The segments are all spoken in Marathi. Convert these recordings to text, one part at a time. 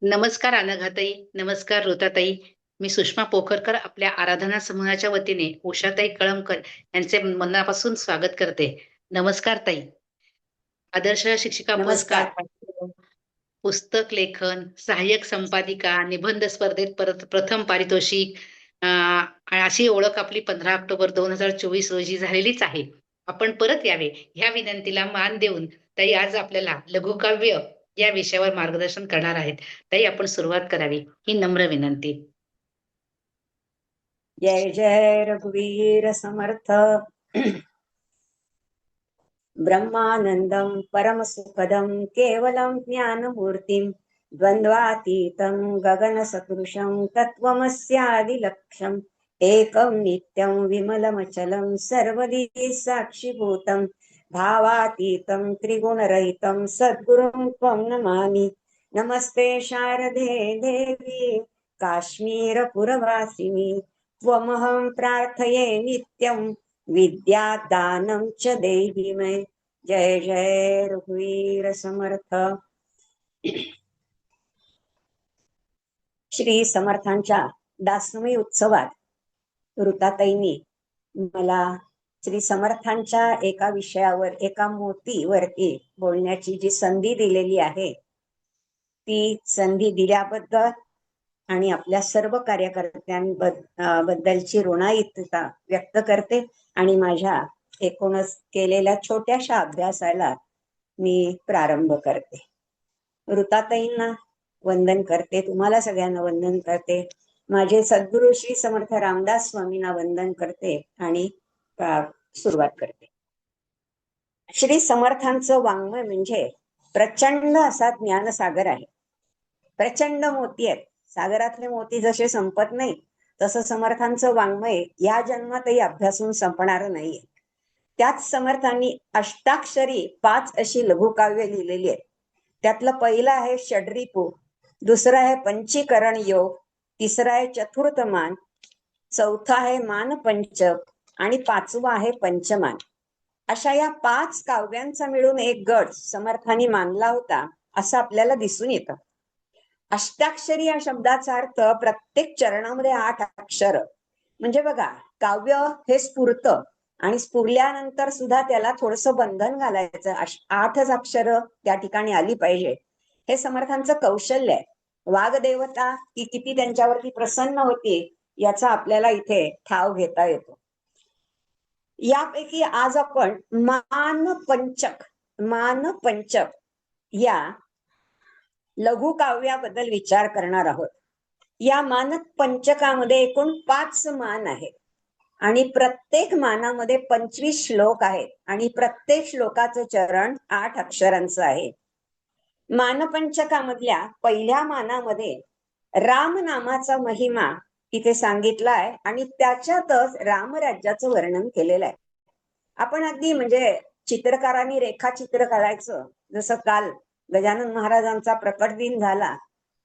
नमस्कार अनघाताई, नमस्कार ऋताताई. मी सुषमा पोखरकर आपल्या आराधना समूहाच्या वतीने उषाताई कळमकर यांचे मनापासून स्वागत करते. नमस्कार ताई. आदर्श शिक्षिका पुरस्कार, नमस्कार. पुस्तक लेखन, सहाय्यक संपादिका, निबंध स्पर्धेत प्रथम पारितोषिक, अशी ओळख आपली 15 ऑक्टोबर 2024 रोजी झालेलीच आहे. आपण परत यावे ह्या विनंतीला मान देऊन ताई आज आपल्याला लघुकाव्य या विषयावर मार्गदर्शन करणार आहेत. ताई आपण सुरुवात करावी ही नम्र विनंती. जय जय रघुवीर समर्थ. ब्रह्मानंदं परमसुखदं केवलं ज्ञानमूर्तिं द्वन्द्वातीतं गगनसदृशं तत्त्वमस्यादिलक्ष्यम् एकं नित्यं विमलमचलं सर्वदी साक्षिभूतं भावातीतं त्रिगुणरहितं सद्गुरुं त्वं नमामि. नमस्ते शारदे देवी काश्मीरपुरवासिनी त्वमहं प्रार्थये नित्यं विद्यादानं च देहि मे. जय जय रघुवीर समर्थ. श्री समर्थांच्या दासनमी उत्सवात ऋताताईंनी मला श्री समर्थांच्या एका विषयावर, एका मोतीवरती बोलण्याची जी संधी दिलेली आहे ती संधी दिल्याबद्दल आणि आपल्या सर्व कार्यकर्त्यांबद्दलची ऋणाईतता व्यक्त करते आणि माझ्या एकूणच केलेल्या छोट्याशा अभ्यासाला मी प्रारंभ करते. ऋताताईंना वंदन करते, तुम्हाला सगळ्यांना वंदन करते, माझे सद्गुरु श्री समर्थ रामदास स्वामींना वंदन करते आणि सुरुवात करते. श्री समर्थांचं वाङ्मय म्हणजे प्रचंड असा ज्ञानसागर आहे. प्रचंड मोती आहेत. सागरातले मोती जसे संपत नाही तसं समर्थांचं वाङ्मय या जन्मातही अभ्यासून संपणार नाहीये. त्याच समर्थांनी अष्टाक्षरी 5 अशी लघुकाव्य लिहिलेली आहेत. त्यातलं पहिलं आहे षड्रिपू, दुसरं आहे पंचीकरण योग, तिसरं आहे चतुर्थमान, चौथा आहे मानपंचक आणि 5वं आहे पंचमान. अशा या 5 काव्यांचा मिळून एक गट समर्थांनी मानला होता असं आपल्याला दिसून येतं. अष्टाक्षरी या शब्दाचा अर्थ प्रत्येक चरणामध्ये 8 अक्षर. म्हणजे बघा, काव्य हे स्फुरतं आणि स्फुरल्यानंतर सुद्धा त्याला थोडस बंधन घालायचं. 8च अक्षर त्या ठिकाणी आली पाहिजे. हे समर्थांचं कौशल्य आहे. वाग्देवता ती किती त्यांच्यावरती प्रसन्न होती याचा आपल्याला इथे ठाव घेता येतो. यापैकी आज आपण मानपंचक या लघुकाव्याबद्दल विचार करणार आहोत. या मानपंचकामध्ये एकूण 5 मान आहेत आणि प्रत्येक मानामध्ये 25 श्लोक आहेत आणि प्रत्येक श्लोकाचं चरण 8 अक्षरांचं आहे. मानपंचकामधल्या पहिल्या मानामध्ये राम नामाचा महिमा इथे सांगितला आहे आणि त्याच्यातच रामराज्याचं वर्णन केलेलं आहे. आपण अगदी म्हणजे चित्रकारांनी रेखाचित्र काढायचं, जसं काल गजानन महाराजांचा प्रकट दिन झाला,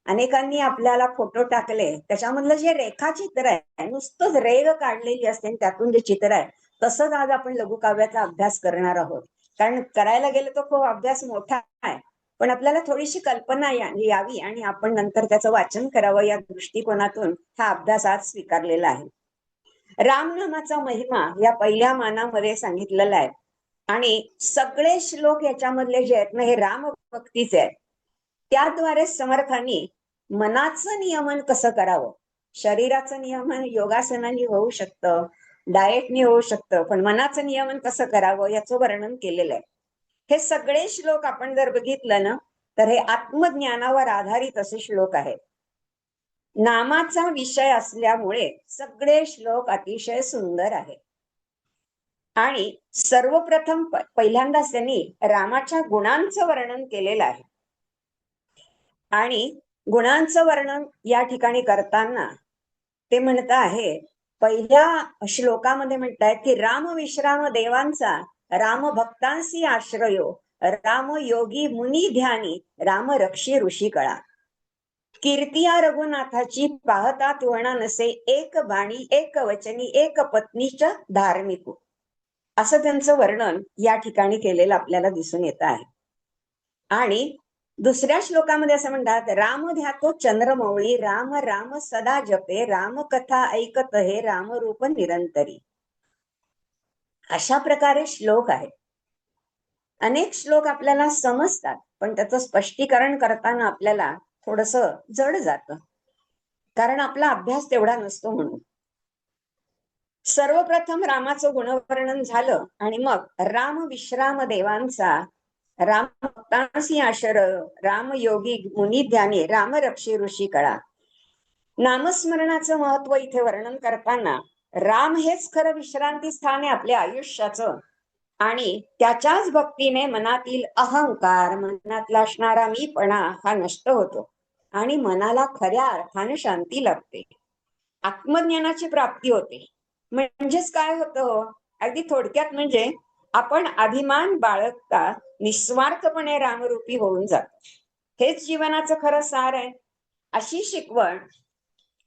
अनेकांनी आपल्याला फोटो टाकले, त्याच्यामधलं जे रेखाचित्र आहे नुसतंच रेग काढलेली असते त्यातून जे चित्र आहे तसंच आज आपण लघुकाव्याचा अभ्यास करणार आहोत. कारण करायला गेलं तर खूप अभ्यास मोठा आहे, पण आपल्याला थोडीशी कल्पना यावी आणि आपण नंतर त्याचं वाचन करावं या दृष्टिकोनातून हा अभ्यास आज स्वीकारलेला आहे. रामनामाचा महिमा या पहिल्या मानामध्ये सांगितलेला आहे आणि सगळे श्लोक याच्यामधले जे आहेत ना हे रामभक्तीचे आहेत. त्याद्वारे समर्थांनी मनाचं नियमन कसं करावं, शरीराचं नियमन योगासनाने होऊ शकतं, डाएटने होऊ शकतं, पण मनाचं नियमन कसं करावं याचं वर्णन केलेलं आहे. हे सगळे श्लोक आपण जर बघितलं ना तर हे आत्मज्ञानावर आधारित असे श्लोक आहेत. नामाचा विषय असल्यामुळे सगळे श्लोक अतिशय सुंदर आहेत. आणि सर्वप्रथम पहिल्यांदाच त्यांनी रामाच्या गुणांचं वर्णन केलेलं आहे. आणि गुणांचं वर्णन या ठिकाणी करताना ते म्हणत आहे, पहिल्या श्लोकामध्ये म्हणतायत की राम विश्राम देवांचा, राम भक्तांसी आश्रयो, राम योगी मुनी ध्यानी, राम रक्षी ऋषी कळा. कीर्तिया रघुनाथाची पाहता तुळना नसे, एक बाणी एक वचनी एक पत्नीच्या धार्मिक. असं त्यांचं वर्णन या ठिकाणी केलेलं आपल्याला दिसून येत आहे. आणि दुसऱ्या श्लोकामध्ये असं म्हणतात, राम ध्यातो चंद्रमौळी, राम राम सदा जपे, राम कथा ऐकत हे, राम रूप निरंतरी. अशा प्रकारे श्लोक आहेत. अनेक श्लोक आपल्याला समजतात, पण त्याचं स्पष्टीकरण करताना आपल्याला थोडस जड जातं, कारण आपला अभ्यास तेवढा नसतो म्हणून. सर्वप्रथम रामाचं गुणवर्णन झालं आणि मग राम विश्राम देवांचा, राम भक्तांसी आशर, राम योगी मुनी ध्यानी, राम रक्षी ऋषी कळा. नामस्मरणाचं महत्व इथे वर्णन करताना राम हेच खरं विश्रांती स्थान आहे आपल्या आयुष्याचं, आणि त्याच्याच भक्तीने मनातील अहंकार, मनातला असणारा मीपणा हा नष्ट होतो आणि मनाला खऱ्या अर्थाने शांती लाभते, आत्मज्ञानाची प्राप्ती होते. म्हणजेच काय होतं, अगदी थोडक्यात म्हणजे आपण अभिमान बाळगता निस्वार्थपणे रामरूपी होऊन जातो. हेच जीवनाचं खरं सार आहे. अशी शिकवण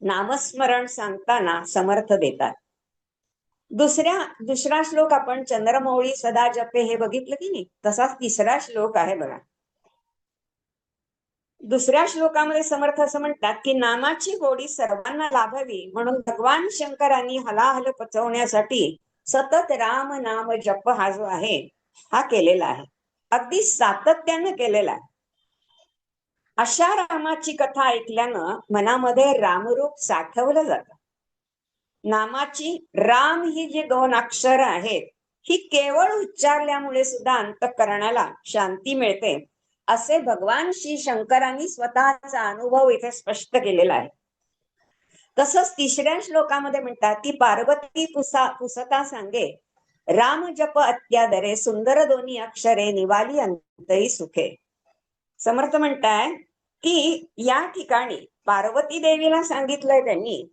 नामस्मरण सांगताना समर्थ देतात. दुसरा श्लोक आपण चंद्रमौळी सदा जपे हे बघितलं की नाही, तसाच तिसरा श्लोक आहे बघा. दुसऱ्या श्लोकामध्ये समर्थ असं म्हणतात की नामाची गोडी सर्वांना लाभावी म्हणून भगवान शंकरांनी हलाहल पचवण्यासाठी सतत राम नाम जप हा जो आहे हा केलेला आहे, अगदी सातत्यानं केलेला आहे. अशा रामाची कथा ऐकल्यानं मनामध्ये रामरूप साठवलं जातं. नामाची राम ही जी 2 अक्षर आहेत ही केवळ उच्चारल्यामुळे सुद्धा अंतःकरणाला शांती मिळते, असे भगवान श्री शंकरांनी स्वतःचा अनुभव इथे स्पष्ट केलेला आहे. तसंच तिसऱ्या श्लोकामध्ये म्हणतात की पार्वती पुसता सांगे, राम जप अत्यादरे, सुंदर दोन्ही अक्षरे, निवाली अंतही सुखे. समर्थ म्हणताय की या ठिकाणी पार्वती देवीला सांगितलंय त्यांनी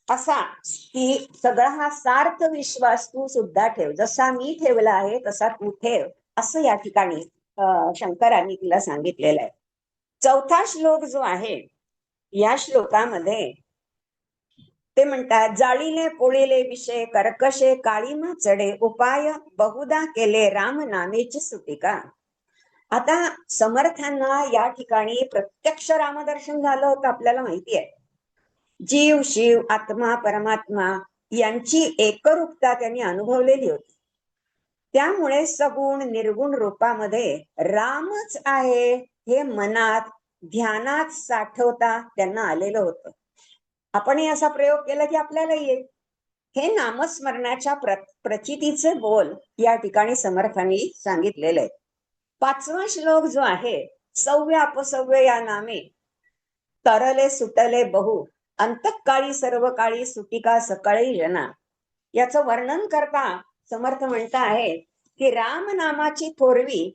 असा की सगळा हा सार्थ विश्वास तू सुद्धा ठेव, जसा मी ठेवला आहे तसा तू ठेव, असं या ठिकाणी शंकरांनी तिला सांगितलेलं आहे. चौथा श्लोक जो आहे या श्लोकामध्ये ते म्हणतात, जाळीले पोळीले विषय कर्कशे, काळीमा चढे उपाय बहुदा केले, राम नामेची सुटिका. आता समर्थांना या ठिकाणी प्रत्यक्ष रामदर्शन झालं होतं आपल्याला माहिती आहे. जीव शिव आत्मा परमात्मा यांची एकरूपता त्यांनी अनुभवलेली होती. त्यामुळे सगुण निर्गुण रूपामध्ये रामच आहे हे मनात ध्यानात साठवता त्यांना आलेलं होतं. आपणही असा प्रयोग केला की आपल्याला येईल. हे नामस्मरणाच्या प्रचितीचे बोल या ठिकाणी समर्थांनी सांगितलेले आहेत. 5वा श्लोक जो आहे, सव्य अपसव्य या नामे तरले सुटले बहु, अंतकाळी सर्व काळी सुटिका सकाळी जना. याचं वर्णन करता समर्थ म्हणता आहे की राम नामाची थोरवी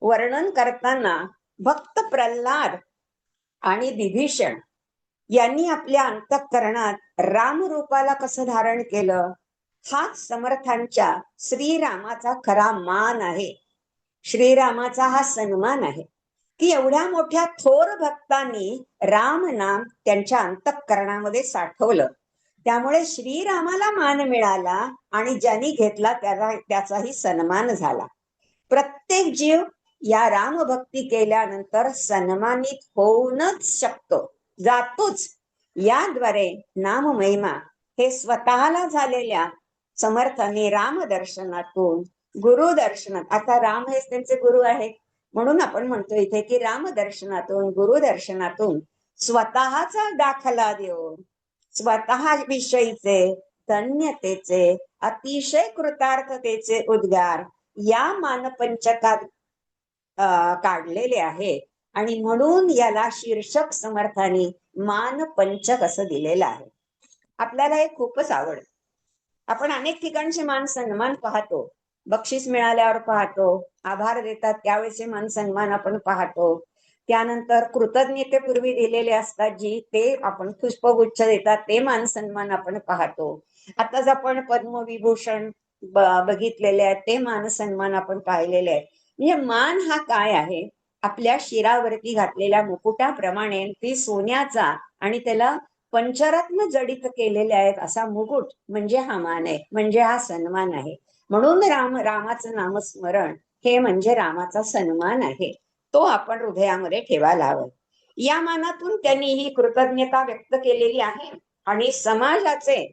वर्णन करताना भक्त प्रल्हाद आणि विभीषण यांनी आपल्या अंतःकरणात रामरूपाला कसं धारण केलं, हाच समर्थांच्या श्रीरामाचा खरा मान आहे, श्रीरामाचा हा सन्मान आहे की एवढ्या मोठ्या थोर भक्तांनी राम नाम त्यांच्या अंतःकरणामध्ये साठवलं. त्यामुळे श्रीरामाला मान मिळाला आणि ज्यांनी घेतला त्याचाही सन्मान झाला. प्रत्येक जीव या रामभक्ती केल्यानंतर सन्मानित होऊनच शकतो, जातोच. याद्वारे नाम महिमा हे स्वतःला झालेल्या समर्थांनी रामदर्शनातून, गुरु दर्शनात, आता राम हेच त्यांचे गुरु आहेत म्हणून आपण म्हणतो इथे की रामदर्शनातून, गुरुदर्शनातून स्वतःचा दाखला देऊन स्वतः विषयीचे धन्यतेचे अतिशय कृतार्थतेचे उद्गार या मानपंचकात काढलेले आहे, आणि म्हणून याला शीर्षक समर्थांनी मानपंचक असं दिलेलं आहे. आपल्याला हे खूपच आवड. आपण अनेक ठिकाणचे मान सन्मान पाहतो, बक्षीस मिळाल्यावर पाहतो, आभार देतात त्यावेळेचे मान सन्मान आपण पाहतो, त्यानंतर कृतज्ञतेपूर्वी दिलेले असतात जी ते आपण पुष्पगुच्छ देतात ते मान सन्मान आपण पाहतो. आताच आपण पद्मविभूषण बघितलेले आहेत, ते मान सन्मान आपण पाहिलेले आहेत. म्हणजे मान हा काय आहे, आपल्या शिरावरती घातलेल्या मुकुटाप्रमाणे ती सोन्याचा आणि त्याला पंचरत्न जडित केलेले आहेत असा मुकुट म्हणजे हा मान आहे, म्हणजे हा सन्मान आहे. म्हणून रामाचं नामस्मरण हे म्हणजे रामाचा सन्मान आहे. तो आपण हृदयामध्ये ठेवायला हवा. या मानातून त्यांनी ही कृतज्ञता व्यक्त केलेली आहे. आणि समाजाचे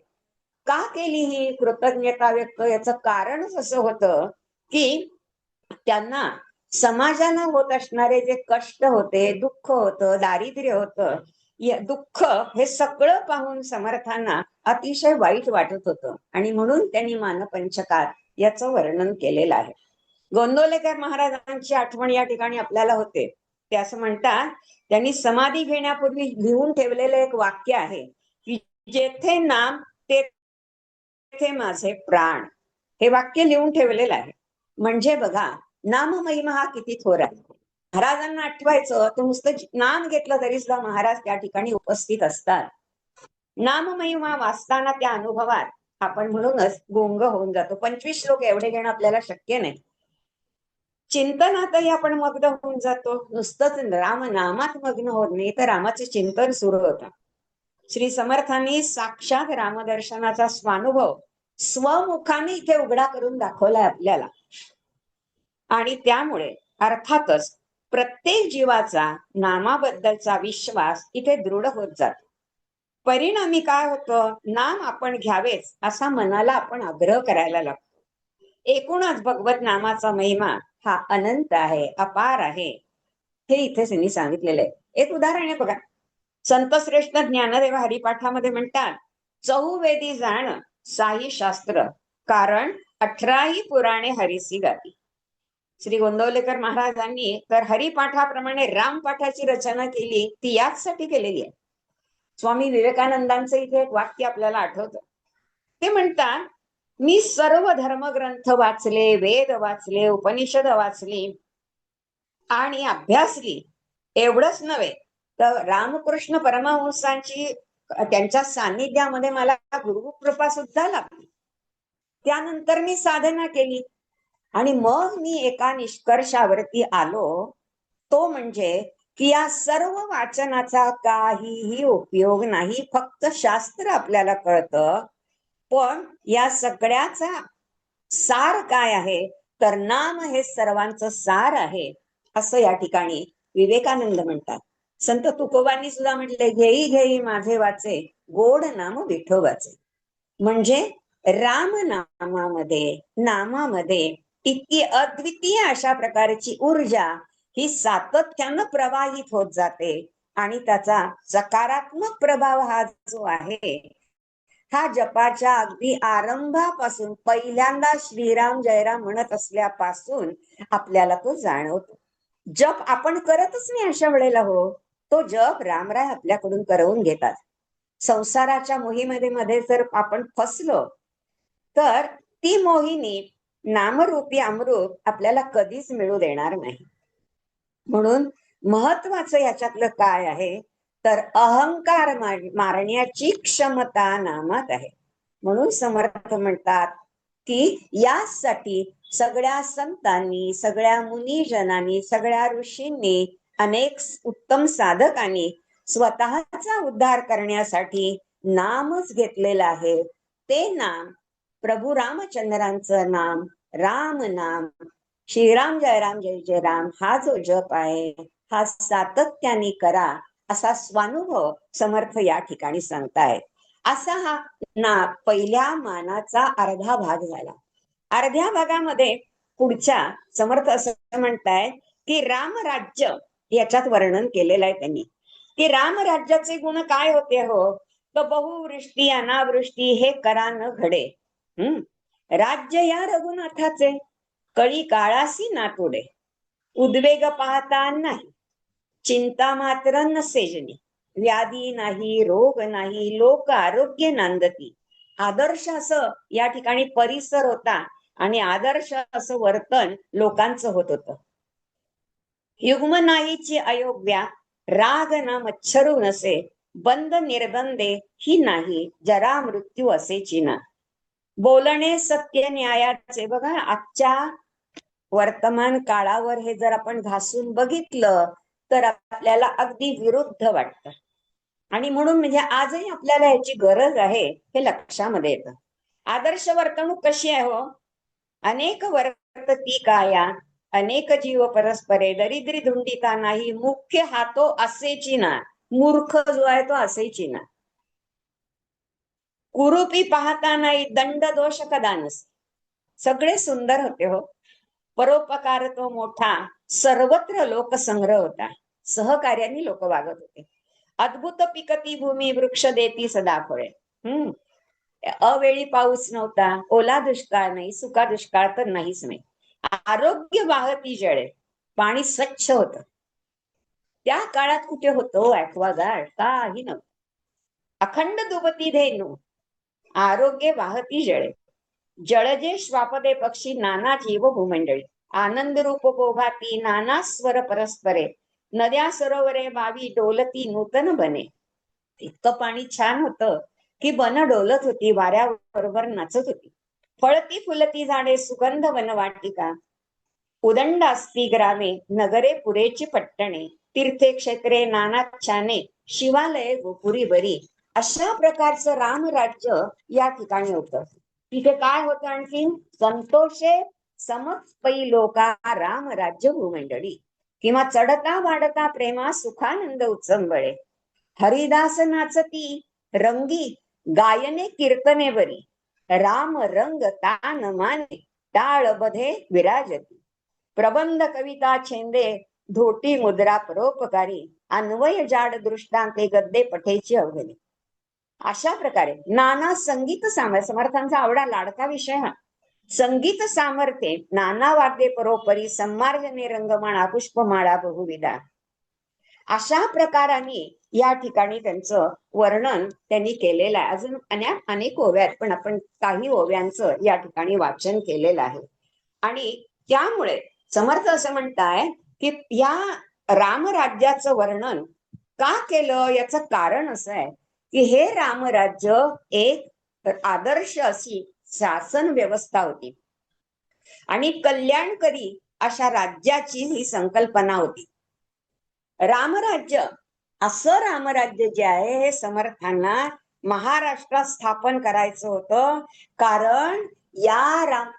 का केली ही कृतज्ञता व्यक्त, याचं कारणच असं होतं की त्यांना समाजाला होत असणारे जे कष्ट होते, दुःख होतं, दारिद्र्य होतं, दुःख हे सगळं पाहून समर्थांना अतिशय वाईट वाटत होतं. आणि म्हणून त्यांनी मानपंचकात याचं वर्णन केलेलं आहे. गोंदवलेकर महाराजांची आठवण या ठिकाणी आपल्याला होते. ते असं म्हणतात, त्यांनी समाधी घेण्यापूर्वी लिहून ठेवलेलं एक वाक्य आहे की जेथे नाम तेथे माझे प्राण. हे वाक्य लिहून ठेवलेलं आहे. म्हणजे बघा, नाममहिमा हा किती थोर आहे. महाराजांना आठवायचं तर नुसतं नाम घेतलं तरी सुद्धा महाराज त्या ठिकाणी उपस्थित असतात. नाममहिमा वाचताना त्या अनुभवात आपण म्हणूनच गुंग होऊन जातो. 25 श्लोक एवढे घेणं आपल्याला शक्य नाही. चिंतनातही आपण मग्न होऊन जातो. नुसतंच राम नामात मग्न होत नाही, तर रामाचं चिंतन सुरू होतं. श्री समर्थांनी साक्षात रामदर्शनाचा स्वानुभव स्वमुखाने इथे उघडा करून दाखवलाय आपल्याला. आणि त्यामुळे अर्थातच प्रत्येक जीवाचा नामाबद्दलचा विश्वास इथे दृढ होत जातो. परिणामी काय होतं, नाम आपण घ्यावेच असा मनाला आपण आग्रह करायला लागतो. एकूणच भगवत नामाचा महिमा हा अनंत आहे, अपार आहे, हे इथे त्यांनी सांगितलेलं आहे. एक उदाहरण आहे बघा. संतश्रेष्ठ ज्ञानदेव हरिपाठामध्ये म्हणतात, चहुवेदी जाण साई शास्त्र, कारण 18 पुराणे हरिसी गाती. श्री गोंदवलेकर महाराजांनी तर हरिपाठाप्रमाणे रामपाठाची रचना केली, ती याचसाठी केलेली आहे. स्वामी विवेकानंदांचं इथे एक वाक्य आपल्याला आठवतं. ते म्हणतात, मी सर्व धर्मग्रंथ वाचले, वेद वाचले, उपनिषद वाचली आणि अभ्यासली. एवढंच नव्हे तर रामकृष्ण परमहंसांची त्यांच्या सान्निध्यामध्ये मला गुरुकृपा सुद्धा लाभली. त्यानंतर मी साधना केली आणि मग मी एका निष्कर्षावरती आलो, तो म्हणजे की या सर्व वाचनाचा काहीही उपयोग नाही. फक्त शास्त्र आपल्याला कळतं, पण या सगळ्याचा सार काय आहे, तर नाम हे सर्वांचं सार आहे, असं या ठिकाणी विवेकानंद म्हणतात. संत तुकोबांनी सुद्धा म्हटले, घेई घेई माझे वाचे, गोड नाम विठोबाचे. म्हणजे राम नामामध्ये इतकी अद्वितीय अशा प्रकारची ऊर्जा ही सातत्यानं प्रवाहित होत जाते. आणि त्याचा सकारात्मक प्रभाव हा जो आहे, हा जपाच्या अगदी आरंभापासून पहिल्यांदा श्रीराम जयराम म्हणत असल्यापासून आपल्याला तो जाणवतो. जप आपण करतच नाही अशा वेळेला, हो, तो जप रामराय आपल्याकडून करवून घेतात. संसाराच्या मोहिमेमध्ये जर आपण फसलो तर ती मोहिनी नामरूपी अमृत आपल्याला कधीच मिळू देणार नाही. म्हणून महत्वाचं याच्यातलं काय आहे, तर अहंकार मारण्याची क्षमता नामात आहे. म्हणून समर्थ म्हणतात की यासाठी सगळ्या संतांनी, सगळ्या मुनिजनांनी, सगळ्या ऋषींनी, अनेक उत्तम साधकांनी स्वतःचा उद्धार करण्यासाठी नामच घेतलेला आहे. ते नाम प्रभू रामचंद्रांचं नाम, राम नाम, श्रीराम जय राम जय जय राम, हा जो जप आहे हा सातत्याने करा, असा स्वानुभव समर्थ या ठिकाणी सांगतायत. असा हा पहिल्या मानाचा अर्धा भाग झाला. अर्ध्या भागामध्ये पुढच्या समर्थ असं म्हणताय की रामराज्य याच्यात वर्णन केलेलं आहे त्यांनी, की रामराज्याचे गुण काय होते, हो, तर बहुवृष्टी अनावृष्टी हे करा न घडे. राज्य या रघुनाथाचे, कळी काळासी नातोडे, उद्वेग पाहता नाही, चिंता मात्र नसेजनी, व्याधी नाही, रोग नाही, लोक आरोग्य नांदती. आदर्श असं या ठिकाणी परिसर होता आणि आदर्श असं वर्तन लोकांचं होत होतं. युग्म नाहीची अयोग्या, राग ना मच्छरू नसे, बंद निर्बंधे ही नाही, जरा मृत्यू असेची ना. बोलणे सत्य न्यायाचे. बघा, आजच्या वर्तमान काळावर हे जर आपण घासून बघितलं तर आपल्याला अगदी विरुद्ध वाटतं. आणि म्हणून म्हणजे आजही आपल्याला याची गरज आहे हे लक्षामध्ये येतं. आदर्श वर्तणूक कशी आहे, हो, अनेक वर्तती काया, अनेक जीव परस्परे दरिद्री धुंडिता नाही मुख्य हातो असेची ना. मूर्ख जो आहे तो असेची ना. कुरूपी पाहता नाही दंड दोष कदा नसे. सगळे सुंदर होते हो. परोपकार तो मोठा, सर्वत्र लोकसंग्रह होता. सहकार्याने लोक वागत होते. अद्भुत पिकती भूमी वृक्ष देती सदा फळे. अवेळी पाऊस नव्हता, ओला दुष्काळ नाही, सुका दुष्काळ तर नाहीच नाही. आरोग्य वाहती जळे, पाणी स्वच्छ होतं. त्या काळात कुठे होतो ऍक्वागार्ड? काही नव्हतं. अखंड दुबती धेनू, आरोग्य वाहती जळे, जळजे श्वापदे पक्षी नाना जीव भूमंडळी. आनंद रूप पोभाती नाना स्वर परस्परे, नद्या सरोवरे बावी डोलती नूतन बने. इतकं पाणी छान होतं की बन डोलत होती, वाऱ्याबरोबर नाचत होती. फळती फुलती झाडे सुगंध वनवाटिका, उदंड असती ग्रामे नगरे पुरेची पट्टणे, तीर्थे क्षेत्रे नाना छाने शिवालये गोपुरी बरी. अशा प्रकारचं रामराज्य या ठिकाणी होतं. तिथे काय होतं आणखी? संतोषे समपै लोका रामराज्य भूमंडळी, किंवा चढता वाढता प्रेमा सुखानंद उत्संबळे. हरिदास नाचती रंगी गायने कीर्तने बरी, राम रंग तान माने टाळ बधे विराजती. प्रबंध कविता छेंदे धोटी मुद्रा परोपकारी, अन्वय जाड दृष्टांते गद्दे पठेची अवघणी. अशा प्रकारे नाना संगीत सामर्थ्य, समर्थांचा आवडा लाडका विषय हा. संगीत सामर्थ्ये नाना वाद्ये परोपरी, सम्मार्जने रंगमाळा पुष्पमाळा बहुविधा. अशा प्रकाराने या ठिकाणी त्यांचं वर्णन त्यांनी केलेलं आहे. अजून अनेक ओव्या आहेत, पण आपण काही ओव्यांचं या ठिकाणी वाचन केलेलं आहे. आणि त्यामुळे समर्थ असं म्हणताय की या रामराज्याचं वर्णन का केलं, याचं कारण असं आहे की हे रामराज्य एक आदर्श अशी शासन व्यवस्था होती आणि कल्याणकरी अशा राज्याची ही संकल्पना होती. रामराज्य, असं रामराज्य जे आहे हे समर्थांना महाराष्ट्रात स्थापन करायचं होतं. कारण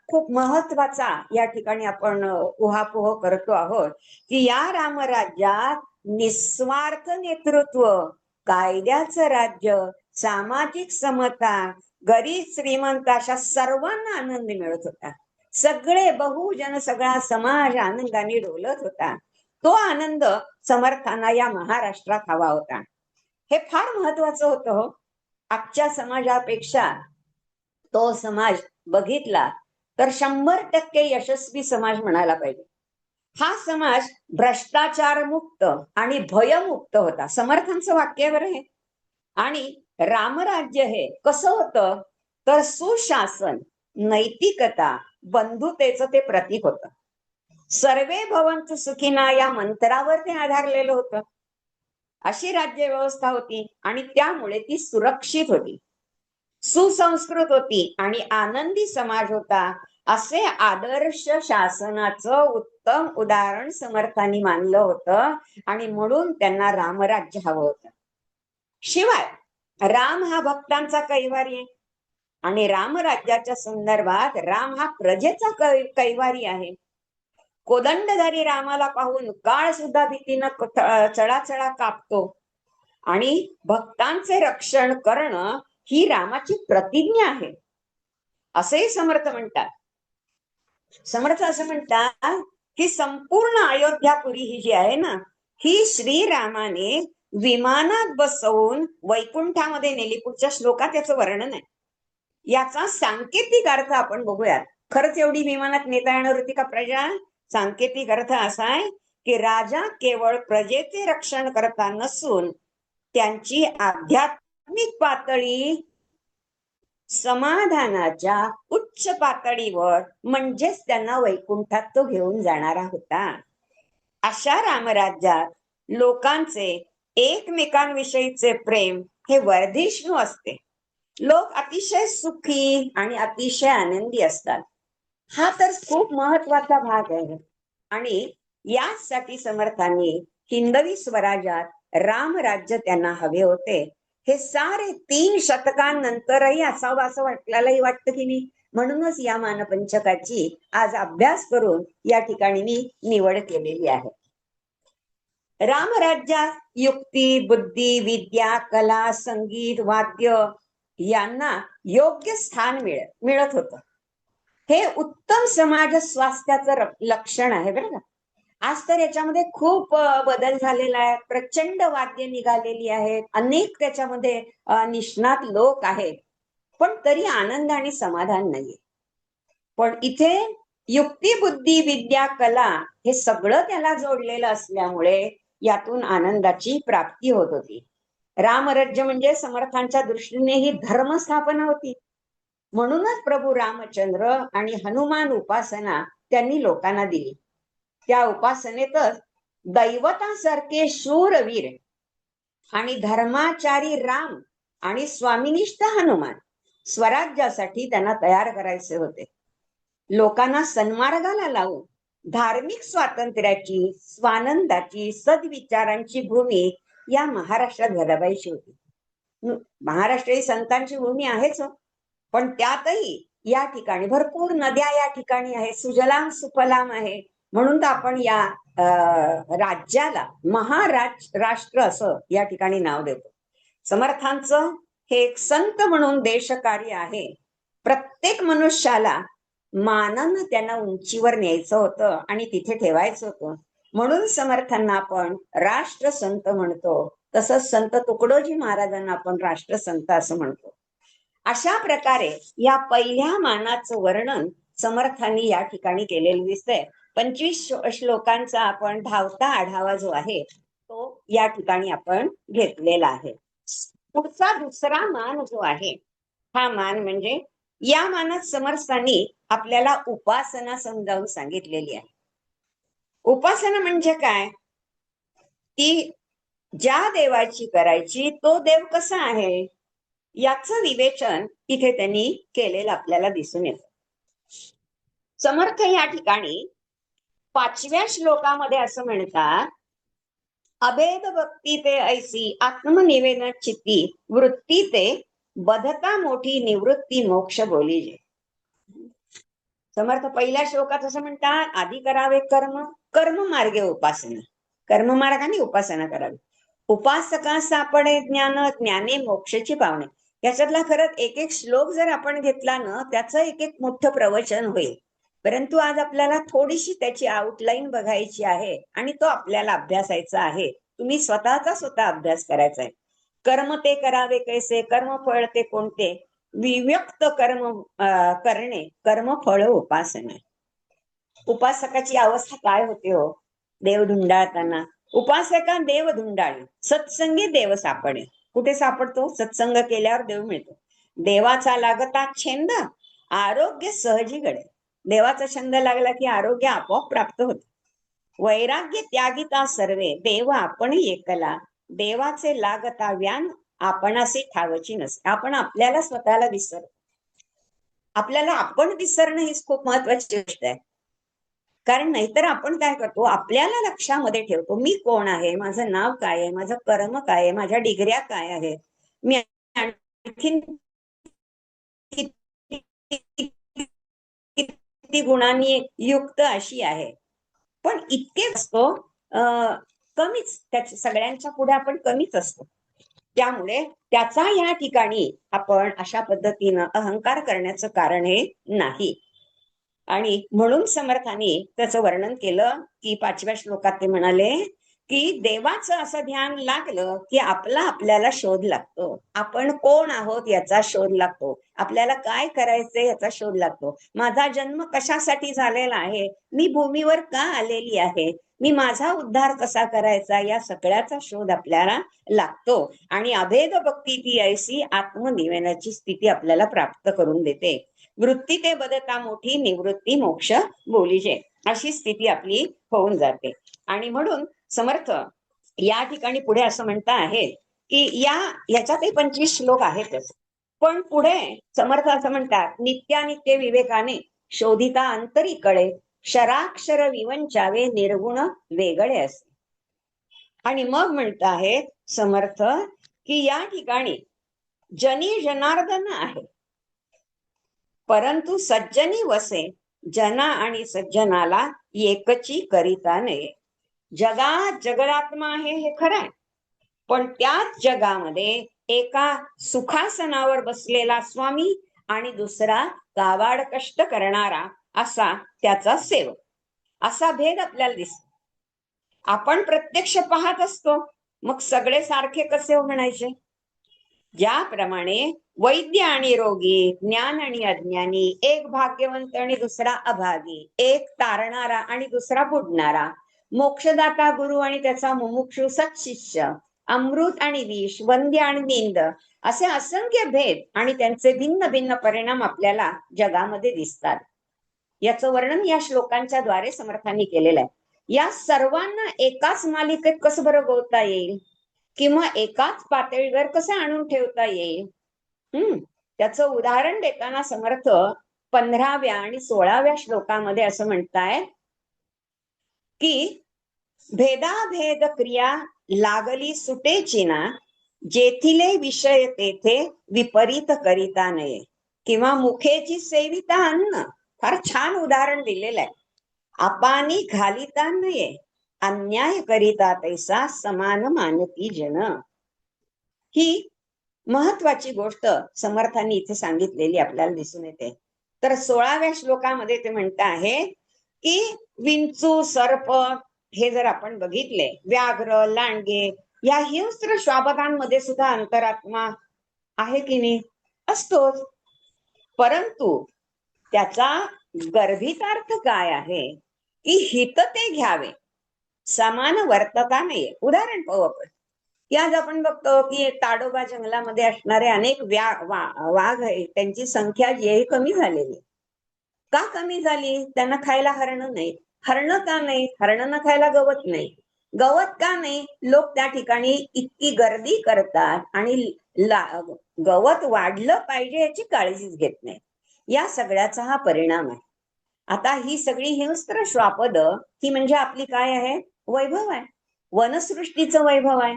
खूप महत्वाचा या ठिकाणी आपण उहापोह करतो आहोत की या रामराज्यात निस्वार्थ नेतृत्व, कायद्याचं राज्य, सामाजिक समता, गरीब श्रीमंत अशा सर्वांना आनंद मिळत होता. सगळे बहुजन, सगळा समाज आनंदाने डोलत होता. तो आनंद समर्थांना या महाराष्ट्रात हवा होता. हे फार महत्वाचं होतं हो. आजच्या समाजापेक्षा तो समाज बघितला तर 100% यशस्वी समाज म्हणायला पाहिजे. हा समाज भ्रष्टाचार मुक्त आणि भयमुक्त होता. समर्थांचं वाक्य बरं हे. आणि रामराज्य हे कसं होतं तर सुशासन, नैतिकता, बंधुतेचं ते प्रतीक होतं. सर्वे भवन्तु सुखिना या मंत्रावर ते आधारलेलं होतं. अशी राज्य व्यवस्था होती आणि त्यामुळे ती सुरक्षित होती, सुसंस्कृत होती आणि आनंदी समाज होता. असे आदर्श शासनाचं उत्तम उदाहरण समर्थांनी मानलं होतं आणि म्हणून त्यांना रामराज्य हवं होतं. शिवाय राम हा भक्तांचा कैवारी आहे आणि रामराज्याच्या संदर्भात राम हा प्रजेचा कैवारी आहे. कोदंडधारी रामाला पाहून काळ सुद्धा भीतीनं चळाचळा कापतो आणि भक्तांचे रक्षण करणं ही रामाची प्रतिज्ञा आहे, असेही समर्थ म्हणतात. समर्थ असं म्हणतात की संपूर्ण अयोध्यापुरी ही जी आहे ना, ही श्रीरामाने विमानात बसवून वैकुंठामध्ये नेली. पुढच्या श्लोकात याचं वर्णन आहे. याचा सांकेतिक अर्थ आपण बघूयात. खरंच एवढी विमानात नेता येणार होती का प्रजा? सांकेतिक अर्थ असा आहे की राजा केवळ प्रजेचे रक्षण करता नसून त्यांची आध्यात्मिक पातळी समाधानाच्या उच्च पातळीवर, म्हणजेच त्यांना वैकुंठात तो घेऊन जाणारा होता. अशा रामराज्यात लोकांचे एकमेकांविषयीचे प्रेम हे वर्धिष्णू असते. लोक अतिशय सुखी आणि अतिशय आनंदी असतात. हा तर खूप महत्वाचा भाग आहे. आणि यासाठी समर्थांनी हिंदवी स्वराज्यात रामराज्य त्यांना हवे होते. हे सारे 3 शतकांनंतरही असावं असं वाटल्यालाही वाटतं की नाही. म्हणूनच या मानपंचकाची आज अभ्यास करून या ठिकाणी मी निवड केलेली आहे. रामराज्यात युक्ती, बुद्धी, विद्या, कला, संगीत, वाद्य यांना योग्य स्थान मिळत होतं. हे उत्तम समाज स्वास्थ्याचं लक्षण आहे बरं का. आज तर याच्यामध्ये खूप बदल झालेला आहे. प्रचंड वाद्य निघालेली आहेत, अनेक त्याच्यामध्ये निष्णात लोक आहेत, पण तरी आनंद आणि समाधान नाहीये. पण इथे युक्ती, बुद्धी, विद्या, कला हे सगळं त्याला जोडलेलं असल्यामुळे यातून आनंदाची प्राप्ती होत होती. रामराज्य म्हणजे समर्थांच्या दृष्टीने ही धर्मस्थापना होती. म्हणूनच प्रभू रामचंद्र आणि हनुमान उपासना त्यांनी लोकांना दिली. त्या उपासनेतच दैवतासारखे शूरवीर आणि धर्माचारी राम आणि स्वामिनिष्ठ हनुमान स्वराज्यासाठी त्यांना तयार करायचे होते. लोकांना सन्मार्गाला लावून धार्मिक स्वातंत्र्याची, स्वानंदाची, सद्विचारांची भूमी या महाराष्ट्रात घडावायची होती. महाराष्ट्र ही संतांची भूमी आहेच, पण त्यातही या ठिकाणी भरपूर नद्या या ठिकाणी आहेत, सुजलाम सुफलाम आहे. म्हणून तर आपण या राज्याला महाराष्ट्र असं या ठिकाणी नाव देतो. समर्थांचं हे एक संत म्हणून देशकार्य आहे. प्रत्येक मनुष्याला मानानं त्यांना उंचीवर न्यायचं होतं आणि तिथे ठेवायचं होतं. म्हणून समर्थांना आपण राष्ट्रसंत म्हणतो. तसंच संत तुकडोजी महाराजांना आपण राष्ट्रसंत असं म्हणतो. अशा प्रकारे या पहिल्या मानाचं वर्णन समर्थांनी या ठिकाणी केलेलं दिसतंय. 25 श्लोकांचा आपण धावता आढावा जो आहे तो या ठिकाणी आपण घेतलेला आहे. पुढचा दुसरा मान जो आहे, हा मान म्हणजे या मानात समर्थांनी आपल्याला उपासना समजावून सांगितलेली आहे. उपासना म्हणजे काय? ती ज्या देवाची करायची तो देव कसा आहे याचं विवेचन इथे त्यांनी केलेलं आपल्याला दिसून येतं. समर्थ या ठिकाणी 5व्या श्लोकामध्ये असं म्हणतात, अभेद भक्ती ते ऐसी आत्मनिवेदन चित्ती वृत्ती ते बधता मोठी निवृत्ती मोक्ष बोलीजे. समर्थ पहिल्या श्लोकात असं म्हणतात, आधी करावे कर्म, कर्म मार्गे उपासना, कर्म मार्गाने उपासना करावी. उपासका सापडे ज्ञान, ज्ञाने मोक्षाची पावणे. याच्यातला खरंच एक एक श्लोक जर आपण घेतला ना, त्याचं एक एक मोठं प्रवचन होईल. परंतु आज आपल्याला थोडीशी त्याची आउटलाईन बघायची आहे आणि तो आपल्याला अभ्यासायचा आहे. तुम्ही स्वतः अभ्यास करायचा आहे. कर्म ते करावे कैसे, कर्मफळ ते कोणते, विव्यक्त कर्म करणे, कर्मफळ उपासना. उपासकाची अवस्था काय होते हो? देव धुंडाळताना उपासका देव धुंडाळे, सत्संगी देव सापडे. कुठे सापडतो? सत्संग केल्यावर देव मिळतो. देवाचा लागता छंद, आरोग्य सहजी घडे. देवाचा छंद लागला की आरोग्य आपोआप प्राप्त होत. वैराग्य त्यागिता सर्वे, देव आपण एकला, देवाचे लागता व्यान आपणासे ठावची नसते. आपण आपल्याला स्वतःला विसरतो. आपल्याला आपण विसरणं हीच खूप महत्वाची गोष्ट आहे. कारण नाहीतर आपण काय करतो, आपल्याला लक्षामध्ये ठेवतो, मी कोण आहे, माझं नाव काय आहे, माझं कर्म काय आहे, माझ्या डिग्र्या काय आहेत, मी आणखीन किती गुणांनी युक्त अशी आहे. पण इतके असतो कमीच, त्याच्या सगळ्यांच्या पुढे आपण कमीच असतो. त्यामुळे त्याचा या ठिकाणी आपण अशा पद्धतीनं अहंकार करण्याचं कारण हे नाही. आणि म्हणून समर्थांनी त्याचं वर्णन केलं की 5व्या श्लोकात ते म्हणाले की देवाचं असं ध्यान लागलं की आपल्याला शोध लागतो. आपण कोण आहोत याचा शोध लागतो. आपल्याला काय करायचंय याचा शोध लागतो. माझा जन्म कशासाठी झालेला आहे, मी भूमीवर का आलेली आहे, मी माझा उद्धार कसा करायचा, या सगळ्याचा शोध आपल्याला लागतो. आणि अभेद भक्ती ती ऐसी आत्मनिवेदनाची स्थिती आपल्याला प्राप्त करून देते. वृत्ती ते बदता मोठी निवृत्ती मोक्ष बोलीजे, अशी स्थिती आपली होऊन जाते. आणि म्हणून समर्थ या ठिकाणी पुढे असं म्हणता आहे की याच्यातही 25 श्लोक आहेतच, पण पुढे समर्थ असं म्हणतात, नित्यानित्य विवेकाने शोधिता अंतरी कळे, क्षराक्षर विवंचावे निर्गुण वेगळे असे. आणि मग म्हणत आहेत समर्थ की या ठिकाणी जनी जनार्दन आहे. परंतु सज्जनी वसे जना आणि सज्जनाला एकची करिता नये. जगात जगदात्मा आहे हे खरं आहे, पण त्याच जगामध्ये एका सुखासनावर बसलेला स्वामी आणि दुसरा काबाड कष्ट करणारा असा त्याचा सेवक, असा भेद आपल्याला दिसतो. आपण प्रत्यक्ष पाहत असतो, मग सगळे सारखे कसे म्हणायचे? ज्याप्रमाणे वैद्य आणि रोगी, ज्ञान आणि अज्ञानी, एक भाग्यवंत आणि दुसरा अभागी, एक तारणारा आणि दुसरा बुडणारा, मोक्षदाता गुरु आणि त्याचा मुमुक्षु सत्शिष्य, अमृत आणि विष, वंद्य आणि निंद, असे असंख्य भेद आणि त्यांचे भिन्न भिन्न परिणाम आपल्याला जगामध्ये दिसतात. याचं वर्णन या श्लोकांच्या द्वारे समर्थांनी केलेलं आहे. या सर्वांना एकाच मालिकेत कसं बरं गोवता येईल किंवा एकाच पातळीवर कसं आणून ठेवता येईल? त्याचं उदाहरण देताना समर्थ 15व्या आणि 16व्या श्लोकामध्ये असं म्हणताय की भेदाभेद क्रिया लागली सुटेची ना, जेथिले विषय तेथे विपरीत करिता नये, किंवा मुखेची सेविता अन्न. फार छान उदाहरण दिलेलं आहे. अपानी घालिता नये, अन्याय करिता तैसा समान मानती जन. ही महत्वाची गोष्ट समर्थांनी इथे सांगितलेली आपल्याला दिसून येते. तर 16व्या श्लोकामध्ये ते म्हणत आहे की विंचू, सर्प हे जर आपण बघितले, व्याघ्र, लांडगे या हिंस्त्र श्वापकांमध्ये सुद्धा अंतरात्मा आहे की नाही? असतोच. परंतु त्याचा गर्भितार्थ काय आहे की हित ते घ्यावे, समान वर्तता नाहीये. उदाहरण पाहू आपण. आज आपण बघतो की ताडोबा जंगलामध्ये असणारे अनेक वाघ आहे, त्यांची संख्या जे कमी झालेली. का कमी झाली? त्यांना खायला हरणं नाही. हरणं का नाही? हरणं खायला गवत नाही. गवत का नाही? लोक त्या ठिकाणी इतकी गर्दी करतात आणि गवत वाढलं पाहिजे याची काळजीच घेत नाही. या सगळ्याचा हा परिणाम आहे. आता ही सगळी हिंस्त्र श्वापद ही म्हणजे आपली काय आहे? वैभव आहे, वनसृष्टीचं वैभव आहे.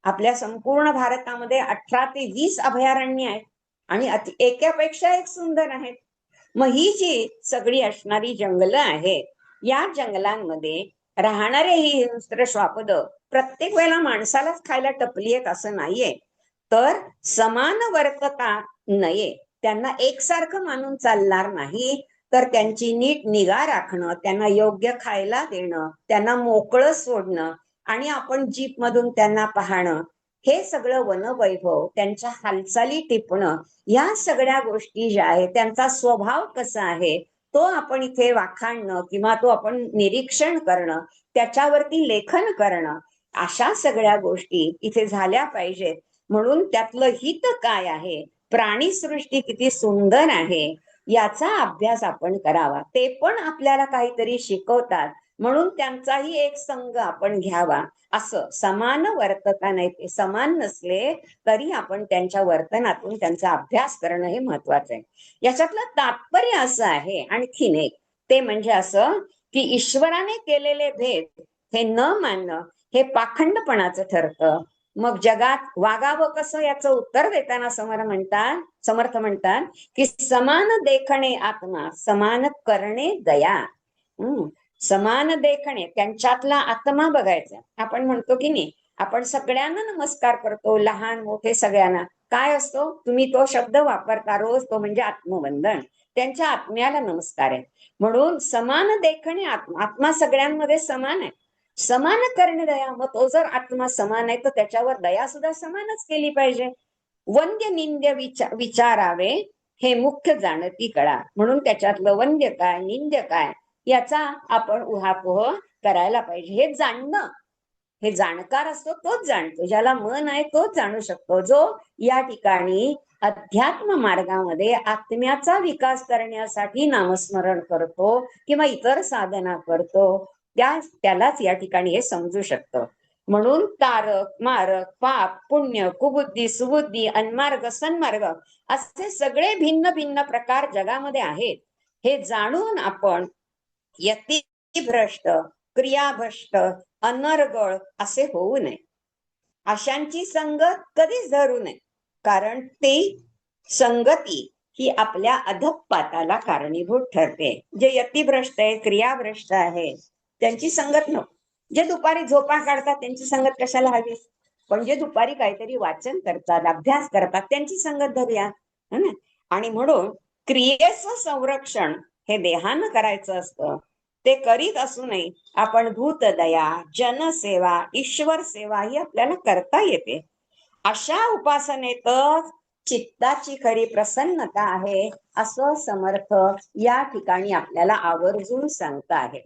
आपल्या संपूर्ण भारतामध्ये 18 ते 20 अभयारण्य आहेत आणि एकापेक्षा एक सुंदर आहेत. मग ही जी सगळी असणारी जंगलं आहेत, या जंगलांमध्ये राहणारे ही हिंस्त्र श्वापद प्रत्येक वेळेला माणसालाच खायला टपली आहेत असं नाहीये. तर समान वर्तता नये, त्यांना एकसारखं मानून चालणार नाही. तर त्यांची नीट निगा राखणं, त्यांना योग्य खायला देणं, त्यांना मोकळं सोडणं आणि आपण जीप मधून त्यांना पाहणं, हे सगळं वनवैभव, त्यांच्या हालचाली टिपणं, या सगळ्या गोष्टी ज्या आहेत, त्यांचा स्वभाव कसा आहे तो आपण इथे वाखाणणं किंवा तो आपण निरीक्षण करणं, त्याच्यावरती लेखन करणं, अशा सगळ्या गोष्टी इथे झाल्या पाहिजेत. म्हणून त्यातलं हित काय आहे, प्राणीसृष्टी किती सुंदर आहे, याचा अभ्यास आपण करावा. ते पण आपल्याला काहीतरी शिकवतात, म्हणून त्यांचाही एक संघ आपण घ्यावा. असं समान वर्तता नाही, ते समान नसले तरी आपण त्यांच्या वर्तनातून त्यांचा अभ्यास करणं हे महत्वाचं आहे. याच्यातलं तात्पर्य असं आहे आणखीन एक, ते म्हणजे असं की ईश्वराने केलेले भेद हे न मानणं हे पाखंडपणाचं ठरतं. मग जगात वागावं कसं, याचं उत्तर देताना समर्थ म्हणतात की समान देखणे आत्मा, समान करणे दया. समान देखणे, त्यांच्यातला आत्मा बघायचा. आपण म्हणतो की नाही, आपण सगळ्यांना नमस्कार करतो, लहान मोठे सगळ्यांना. काय असतो? तुम्ही तो शब्द वापरता रोज, तो म्हणजे आत्मवंदन. त्यांच्या आत्म्याला नमस्कार आहे. म्हणून समान देखणे आत्मा, आत्मा सगळ्यांमध्ये समान आहे. समान करणे दया, मग तो जर आत्मा समान आहे तर त्याच्यावर दया सुद्धा समानच केली पाहिजे. वंद्य निंद्य विचारावे, हे मुख्य जाणती कळा. म्हणून त्याच्यातलं वंद्य काय, निंद्य काय, याचा आपण उहापोह करायला पाहिजे. हे जाणणं, हे जाणकार असतो तोच जाणतो, ज्याला मन आहे तोच जाणू शकतो. जो या ठिकाणी अध्यात्म मार्गामध्ये आत्म्याचा विकास करण्यासाठी नामस्मरण करतो किंवा इतर साधना करतो, त्यालाच या ठिकाणी हे समजू शकतं. म्हणून तारक मारक, पाप पुण्य, कुबुद्धी सुबुद्धी, अनमार्ग सन्मार्ग, असे सगळे भिन्न भिन्न प्रकार जगामध्ये आहेत. हे जाणून आपण यतिभ्रष्ट, क्रियाभ्रष्ट, अनर्गळ असे होऊ नये. अशांची संगत कधीच धरू नये, कारण ती संगती ही आपल्या अधःपाताला कारणीभूत ठरते. जे यतिभ्रष्ट आहे, क्रियाभ्रष्ट आहे, त्यांची संगत नको. जे दुपारी झोपा काढतात त्यांची संगत कशाला हवी, पण जे दुपारी काहीतरी वाचन करतात, अभ्यास करतात, त्यांची संगत धरूया, है ना. आणि म्हणून क्रियेचं संरक्षण हे देहानं करायचं असतं. ते करीत असूनही आपण भूतदया, जनसेवा, ईश्वर सेवा ही आपल्याला करता येते. अशा उपासनेतच चित्ताची खरी प्रसन्नता आहे, असं समर्थ या ठिकाणी आपल्याला आवर्जून सांगता आहे.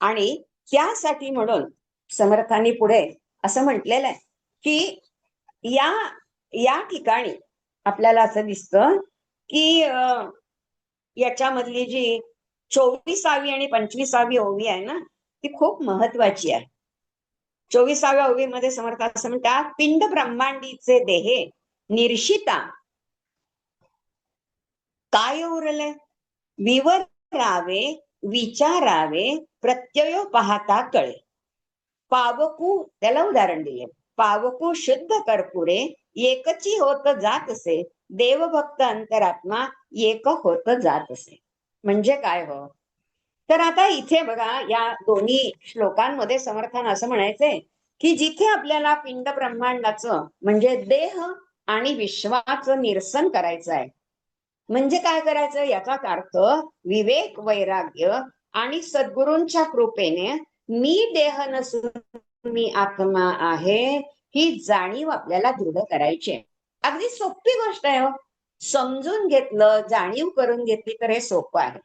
आणि त्यासाठी म्हणून समर्थांनी पुढे असं म्हटलेलं आहे की या या ठिकाणी आपल्याला असं दिसतं की याच्यामधली जी 24वी आणि 25वी ओवी आहे ना, ती खूप महत्वाची आहे. 24व्या ओवीमध्ये समर्थ असं म्हणतात, पिंड ब्रह्मांडीचे देहे निर्शिता काय उरले, विवरावे विचारावे प्रत्ययो पाहता कळे. पावकू, त्याला उदाहरण दिले, पावकू शुद्ध कर्पुरे एकची होत जात असे, देवभक्त अंतरात्मा एक होत जात असे. म्हणजे काय हो, तर आता इथे बघा या दोन्ही श्लोकांमध्ये समर्थानं असं म्हणायचंय की जिथे आपल्याला पिंड ब्रह्मांडाचं म्हणजे देह आणि विश्वाचं निरसन करायचं आहे, म्हणजे काय करायचं, याचाच अर्थ विवेक, वैराग्य आणि सद्गुरूंच्या कृपेने मी देह नसून मी आत्मा आहे ही जाणीव आपल्याला दृढ करायची आहे. अगदी सोपी गोष्ट आहे हो. समजून घेतलं, जाणीव करून घेतली तर हे सोपं आहे.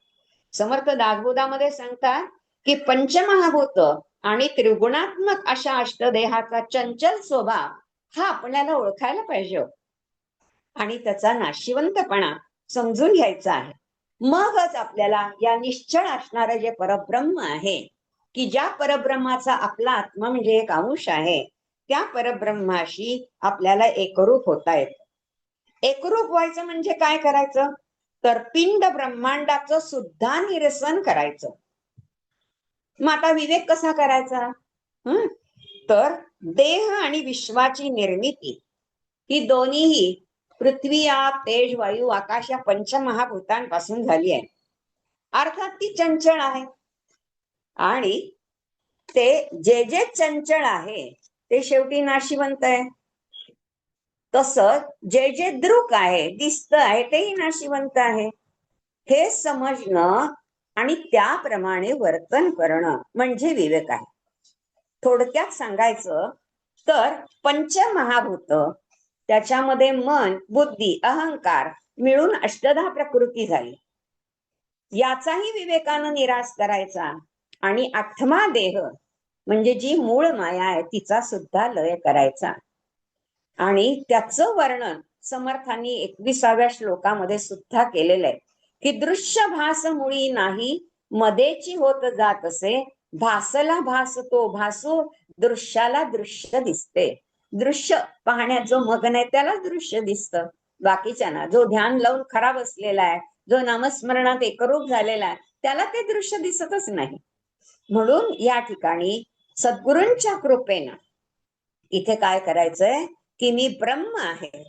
समर्थ दासबोधामध्ये सांगतात की पंचमहाभूत आणि त्रिगुणात्मक अशा अष्टदेहाचा चंचल स्वभाव हा आपल्याला ओळखायला पाहिजे आणि त्याचा नाशिवंतपणा समजून घ्यायचा आहे. मगच आपल्याला या निश्चळ असणारं जे परब्रह्म आहे की ज्या परब्रह्माचा आपला आत्मा म्हणजे एक अंश आहे, त्या परब्रह्माशी आपल्याला एकरूप होता येतं. एकरूप व्हायचं म्हणजे काय करायचं, तर पिंड ब्रह्मांडाचं सुद्धा निरसन करायचं. मग आता विवेक कसा करायचा, तर देह आणि विश्वाची निर्मिती ही दोन्हीही पृथ्वी, आप, तेज, वायू, आकाश या पंचमहाभूतांपासून झाली आहे. अर्थात ती चंचल आहे आणि ते जे जे चंचल आहे ते शेवटी नाशिवंत आहे. तसंच जे जे दृक आहे, दिसत आहे, तेही नाशिवंत आहे. हे समजणं आणि त्याप्रमाणे वर्तन करणं म्हणजे विवेक आहे. थोडक्यात सांगायचं तर पंचमहाभूत, त्याच्यामध्ये मन, बुद्धी, अहंकार मिळून अष्टधा प्रकृती झाली. याचाही विवेकानं निराश करायचा आणि आठवा देह म्हणजे जी मूळ माया आहे तिचा सुद्धा लय करायचा. आणि त्याचं वर्णन समर्थांनी 21व्या श्लोकामध्ये सुद्धा केलेलं आहे की दृश्य भास मुळी नाही, मदेची होत जात असे, भासला भास तो भासू, दृश्याला दृश्य दिसते. दृश्य पाहण्यात जो मग्न आहे त्याला दृश्य दिसतं, बाकीच्यांना जो ध्यान लावून खरा बसलेला आहे, जो नामस्मरणात एकरूप झालेला आहे, त्याला ते दृश्य दिसतच नाही. म्हणून या ठिकाणी सद्गुरूंच्या कृपेनं इथे काय करायचंय की मी ब्रह्म आहे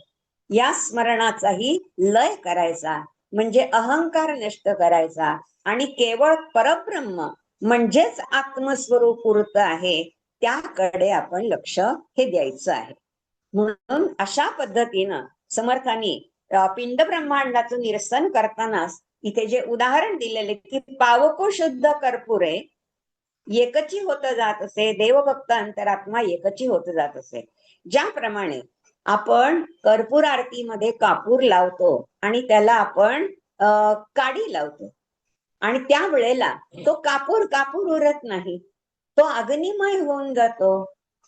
या स्मरणाचाही लय करायचा, म्हणजे अहंकार नष्ट करायचा आणि केवळ परब्रह्म म्हणजेच आत्मस्वरूप उरत आहे त्याकडे आपण लक्ष हे द्यायचं आहे. म्हणून अशा पद्धतीनं समर्थांनी पिंड ब्रह्मांडाचं निरसन करतानाच इथे जे उदाहरण दिलेले की पावको शुद्ध कर्पुरे एकची होत जात असे, देवभक्त अंतरात्मा एकची होत जात असे. ज्याप्रमाणे आपण कर्पूर आरतीमध्ये कापूर लावतो आणि त्याला आपण काडी लावतो आणि त्या वेळेला तो कापूर उरत नाही, तो अग्निमय होऊन जातो.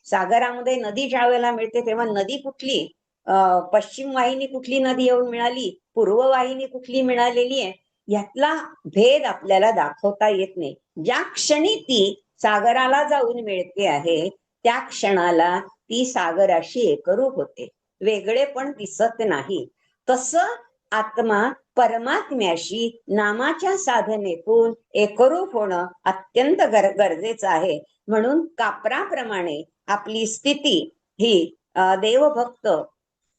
सागरामध्ये नदी ज्या वेळेला मिळते तेव्हा नदी कुठली, पश्चिम वाहिनी कुठली नदी येऊन मिळाली, पूर्व वाहिनी कुठली मिळालेली आहे, यातला भेद आपल्याला दाखवता येत नाही. ज्या क्षणी ती सागराला जाऊन मिळते आहे त्या क्षणाला ती सागराशी एकरूप होते, वेगळे पण दिसत नाही. तसं आत्मा परमात्म्याशी नामाच्या साधनेतून एकरूप होणं अत्यंत गरजेचं आहे. म्हणून कापराप्रमाणे आपली स्थिती ही देवभक्त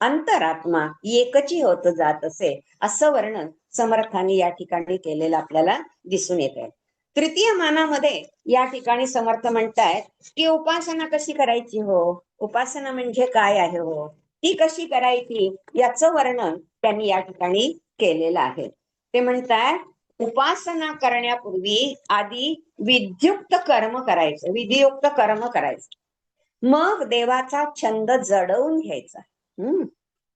अंतरात्मा एकची होत जात असे, असं वर्णन समर्थांनी या ठिकाणी केलेलं आपल्याला दिसून येत आहे. तृतीय मानामध्ये या ठिकाणी समर्थ म्हणतायत की उपासना कशी करायची हो, उपासना म्हणजे काय आहे हो, ती कशी करायची याचं वर्णन त्यांनी या ठिकाणी केलेलं आहे. ते म्हणतात उपासना करण्यापूर्वी आधी विद्युक्त कर्म करायचं, विधियुक्त कर्म करायचं, मग देवाचा छंद जडवून घ्यायचा.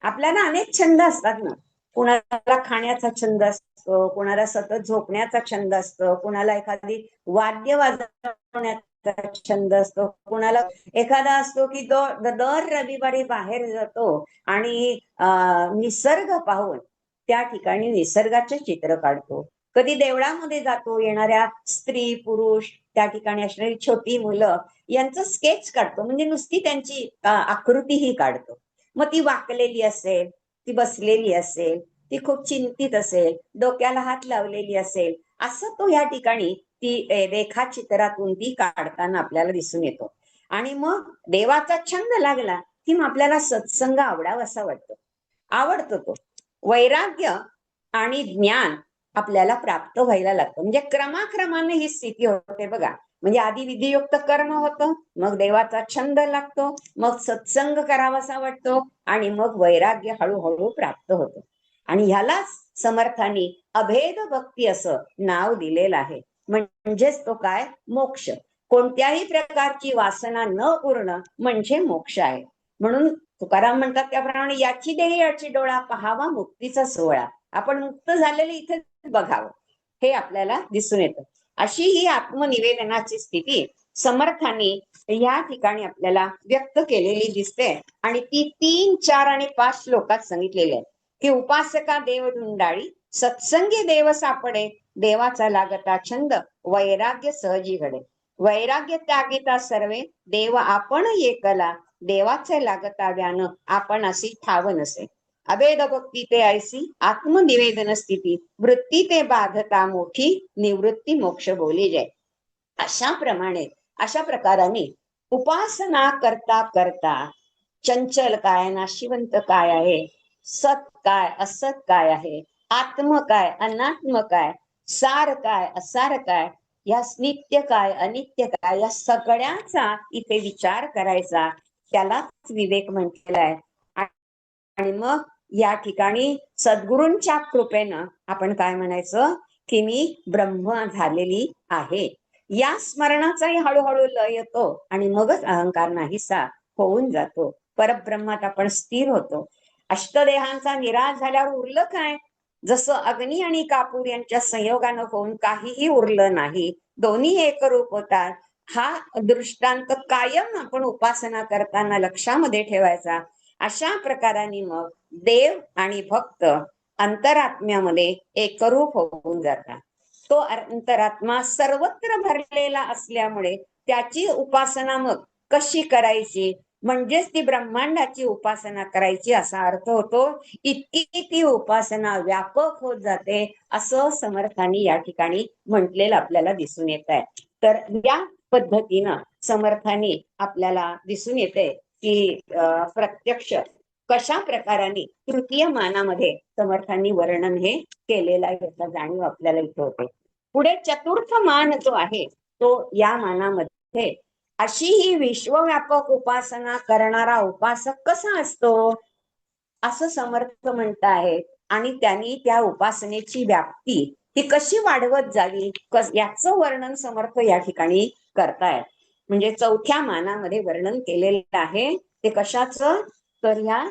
आपल्याला अनेक छंद असतात ना, कुणाला खाण्याचा छंद असतो, कुणाला सतत झोपण्याचा छंद असतो, कुणाला एखादी वाद्य वाजवण्याचा छंद असतो, कुणाला एखादा असतो की तो दर रविवारी बाहेर जातो आणि निसर्ग पाहून त्या ठिकाणी निसर्गाचे चित्र काढतो. कधी देवळामध्ये जातो, येणाऱ्या स्त्री पुरुष त्या ठिकाणी असणारी छोटी मुलं यांचं स्केच काढतो, म्हणजे नुसती त्यांची आकृतीही काढतो. मग ती वाकलेली असेल, ती बसलेली असेल, ती खूप चिंतित असेल, डोक्याला हात लावलेली असेल, असं तो या ठिकाणी ती रेखाचित्रातून ती काढताना आपल्याला दिसून येतो. आणि मग देवाचा छंद लागला की मग आपल्याला सत्संग आवडावासा वाटतो, आवडतो तो. वैराग्य आणि ज्ञान आपल्याला प्राप्त व्हायला लागतं, म्हणजे क्रमाक्रमाने ही स्थिती होते बघा. म्हणजे आधी विधियुक्त कर्म होतं, मग देवाचा छंद लागतो, मग सत्संग करावासा वाटतो आणि मग वैराग्य हळूहळू प्राप्त होतं. आणि ह्यालाच समर्थांनी अभेद भक्ती असं नाव दिलेलं आहे. म्हणजेच तो काय, मोक्ष. कोणत्याही प्रकारची वासना न पूर्ण म्हणजे मोक्ष आहे. म्हणून तुकाराम म्हणतात त्याप्रमाणे याची देही याची डोळा पाहावा मुक्तीचा सोहळा. आपण मुक्त झालेले इथे बघावं, हे आपल्याला दिसून येतं. अशी ही आत्मनिवेदनाची स्थिती समर्थांनी या ठिकाणी आपल्याला व्यक्त केलेली दिसते. आणि ती 3, 4 आणि 5 श्लोकात सांगितलेली आहे की उपासका देव धुंडाळी, सत्संगी देव सापडे, देवाचा लागता छंद, वैराग्य सहजी घडे. वैराग्य त्यागिता सर्वे, देव आपण एकला, देवाचे लागता व्यान, आपण अशी ठाव नसे. अभेद भक्ती ते ऐसी, आत्मनिवेदन स्थिती, वृत्ती ते बाधता मोठी, निवृत्ती मोक्ष बोली जय. अशा प्रकाराने उपासना करता करता चंचल काय, नाशिवंत काय आहे, सत काय असत काय आहे, आत्म काय अनात्म काय, सार काय असार काय, या नित्य काय अनित्य काय, या सगळ्याचा इथे विचार करायचा, त्यालाच विवेक म्हटलेला आहे. आणि मग या ठिकाणी सद्गुरूंच्या कृपेनं आपण काय म्हणायचं की मी ब्रह्म झालेली आहे. या स्मरणाचाही हळूहळू लय येतो आणि मगच अहंकार नाहीसा होऊन जातो. परब्रह्मात आपण स्थिर होतो. अष्टदेहांचा निराश झाल्यावर उरलं काय, जसं अग्नी आणि कापूर यांच्या संयोगानं होऊन काहीही उरलं नाही, दोन्ही एकरूप होतात. हा दृष्टांत कायम आपण उपासना करताना लक्षामध्ये ठेवायचा. अशा प्रकाराने मग देव आणि भक्त अंतरात्म्यामध्ये एकरूप होऊन जातात. तो अंतरात्मा सर्वत्र भरलेला असल्यामुळे त्याची उपासना मग कशी करायची, म्हणजेच ती ब्रह्मांडाची उपासना करायची असा अर्थ होतो. इतकी ती उपासना व्यापक होत जाते, असं समर्थांनी या ठिकाणी म्हटलेलं आपल्याला दिसून येत आहे. तर या पद्धतीनं समर्थांनी आपल्याला दिसून येते की प्रत्यक्ष कशा प्रकाराने तृतीय मानामध्ये समर्थांनी वर्णन हे केलेलं आहे, याचा जाणीव आपल्याला इथे होते. पुढे चतुर्थ मान जो आहे तो या मानामध्ये अशी ही विश्वव्यापक उपासना करणारा उपासक कसा असतो असं समर्थ म्हणत आहेत. आणि त्यांनी त्या उपासनेची व्याप्ती ही कशी वाढवत जावी याचं वर्णन समर्थ या ठिकाणी करतायत. म्हणजे चौथ्या मानामध्ये वर्णन केलेलं आहे ते कशाचं, तर ह्या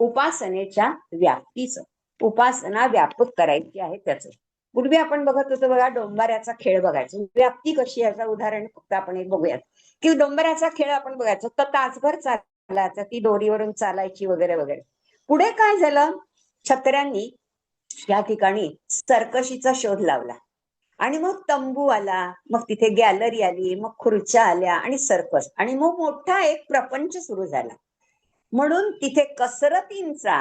उपासनेच्या व्याप्तीचं, उपासना व्यापक करायची आहे त्याचं. पूर्वी आपण बघत होतो बघा, डोंबाऱ्याचा खेळ बघायचो. व्याप्ती कशी, याचं उदाहरण फक्त आपण एक बघूयात की डोंबऱ्याचा खेळ आपण बघायचो तर तासभर चालायचा, ती दोरीवरून चालायची वगैरे वगैरे. पुढे काय झालं, छत्र्यांनी या ठिकाणी सर्कशीचा शोध लावला आणि मग तंबू आला, मग तिथे गॅलरी आली, मग खुर्च्या आल्या आणि सर्कस, आणि मग मोठा एक प्रपंच सुरू झाला. म्हणून तिथे कसरतींचा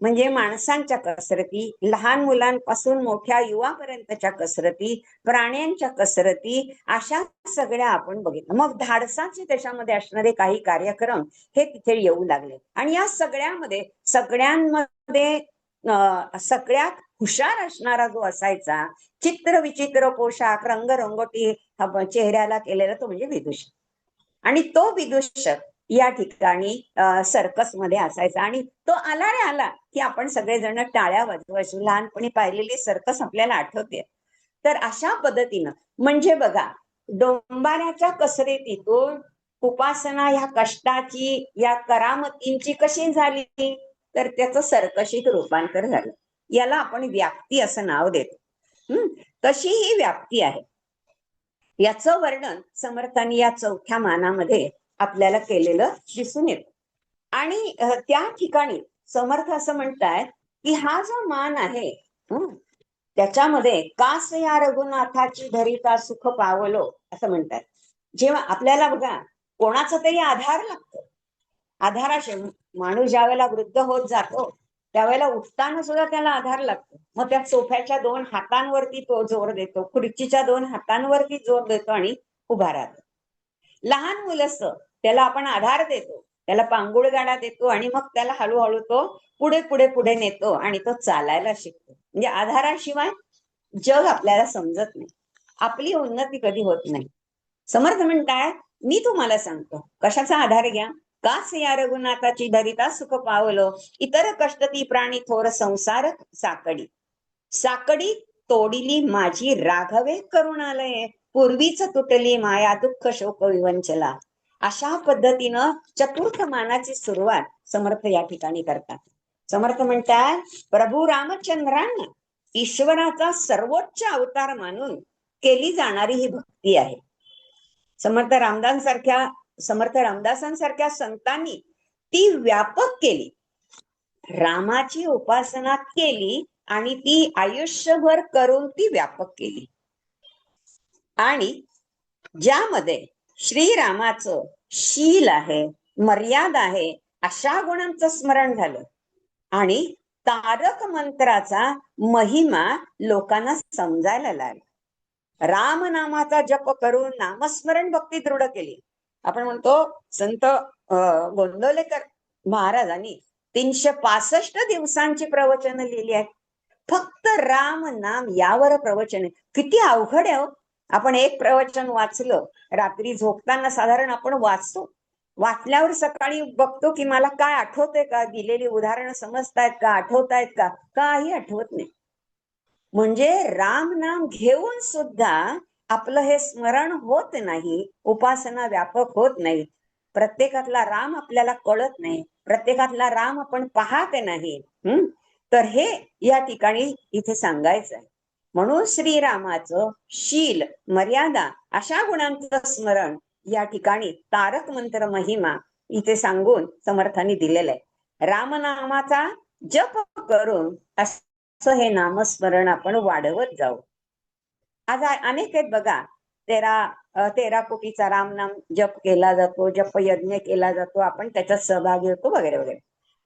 म्हणजे माणसांच्या कसरती, लहान मुलांपासून मोठ्या युवापर्यंतच्या कसरती, प्राण्यांच्या कसरती, अशा सगळ्या आपण बघितलं. मग धाडसाचे त्याच्यामध्ये असणारे काही कार्यक्रम हे तिथे येऊ लागले. आणि या सगळ्यामध्ये सगळ्यांमध्ये सगळ्यात हुशार असणारा जो असायचा, चित्र विचित्र पोशाख, रंगरंगोटी चेहऱ्याला केलेला, तो म्हणजे विदूषक. आणि तो विदूषक या ठिकाणी सर्कस मध्ये असायचा. आणि तो आला रे आला की आपण सगळेजण टाळ्या वाजवायचो. लहानपणी पाहिलेली सर्कस आपल्याला आठवते. तर अशा पद्धतीनं म्हणजे बघा, डोंबाऱ्याच्या कसरतीतून उपासना ह्या कष्टाची, या करामतींची कशी झाली, तर त्याचं सर्कशिक रूपांतर झालं. याला आपण व्याप्ती असं नाव देतो. तशी ही व्याप्ती आहे. याचं वर्णन समर्थांनी या चौथ्या मानामध्ये आपल्याला केलेलं दिसून येतं. आणि त्या ठिकाणी समर्थ असं म्हणतायत की हा जो मान आहे, त्याच्यामध्ये कास या रघुनाथाची धरिता सुख पावलो असं म्हणतात. जेव्हा आपल्याला बघा कोणाचा तरी आधार लागतो, आधाराशिवाय माणूस ज्या वेळेला वृद्ध होत जातो त्यावेळेला उठताना सुद्धा त्याला आधार लागतो. मग त्या सोफ्याच्या 2 हातांवरती तो जोर देतो, खुर्चीच्या 2 हातांवरती जोर देतो आणि उभा राहतो. लहान मुलं असतं त्याला आपण आधार देतो, त्याला पांगुळ गाडा देतो आणि मग त्याला हळूहळू तो पुढे पुढे पुढे नेतो आणि तो चालायला शिकतो. म्हणजे आधाराशिवाय जग आपल्याला समजत नाही, आपली उन्नती कधी होत नाही. समर्थ म्हणताय मी तुम्हाला सांगतो कशाचा आधार घ्या. कास या रघुनाथाची धरिता सुख पावलो, इतर कष्ट ती प्राणी थोर संसार साकडी. साकडी तोडिली माझी राघवे करुणालये, पूर्वीच तुटली माया दुःख शोक विवंचला. अशा पद्धतीनं चतुर्थ मानाची सुरुवात समर्थ या ठिकाणी करतात. समर्थ म्हणतात प्रभू रामचंद्रांना ईश्वराचा सर्वोच्च अवतार मानून केली जाणारी ही भक्ती आहे. समर्थ रामदासांसारख्या संतांनी ती व्यापक केली, रामाची उपासना केली आणि ती आयुष्यभर करून ती व्यापक केली. आणि ज्यामध्ये श्रीरामाचं शील आहे, मर्यादा आहे, अशा गुणांचं स्मरण झालं आणि तारक मंत्राचा महिमा लोकांना समजायला लागला. रामनामाचा जप करून नामस्मरण भक्ती दृढ केली. आपण म्हणतो संत गोंदवलेकर महाराजांनी 365 दिवसांची प्रवचन लिहिली आहेत. फक्त राम नाम यावर प्रवचन आहे. किती अवघड आहे. आपण एक प्रवचन वाचलं रात्री झोपताना, साधारण आपण वाचतो, वाचल्यावर सकाळी बघतो की मला काय आठवतंय का, दिलेली उदाहरणं समजतायत का, आठवतायत का, काही आठवत नाही. म्हणजे राम नाम घेऊन सुद्धा आपलं हे स्मरण होत नाही, उपासना व्यापक होत नाही. प्रत्येकातला राम आपल्याला कळत नाही, प्रत्येकातला राम आपण पाहत नाही. तर हे या ठिकाणी इथे सांगायचं आहे. म्हणून श्रीरामाचं शील, मर्यादा अशा गुणांचं स्मरण या ठिकाणी तारक मंत्र महिमा इथे सांगून समर्थांनी दिलेलं आहे. रामनामाचा जप करून असं हे नामस्मरण आपण वाढवत जाऊ. आज अनेक आहेत बघा, 13 कोटीचा रामनाम जप केला जातो, जप यज्ञ केला जातो, आपण त्याच्यात सहभागी होतो वगैरे वगैरे.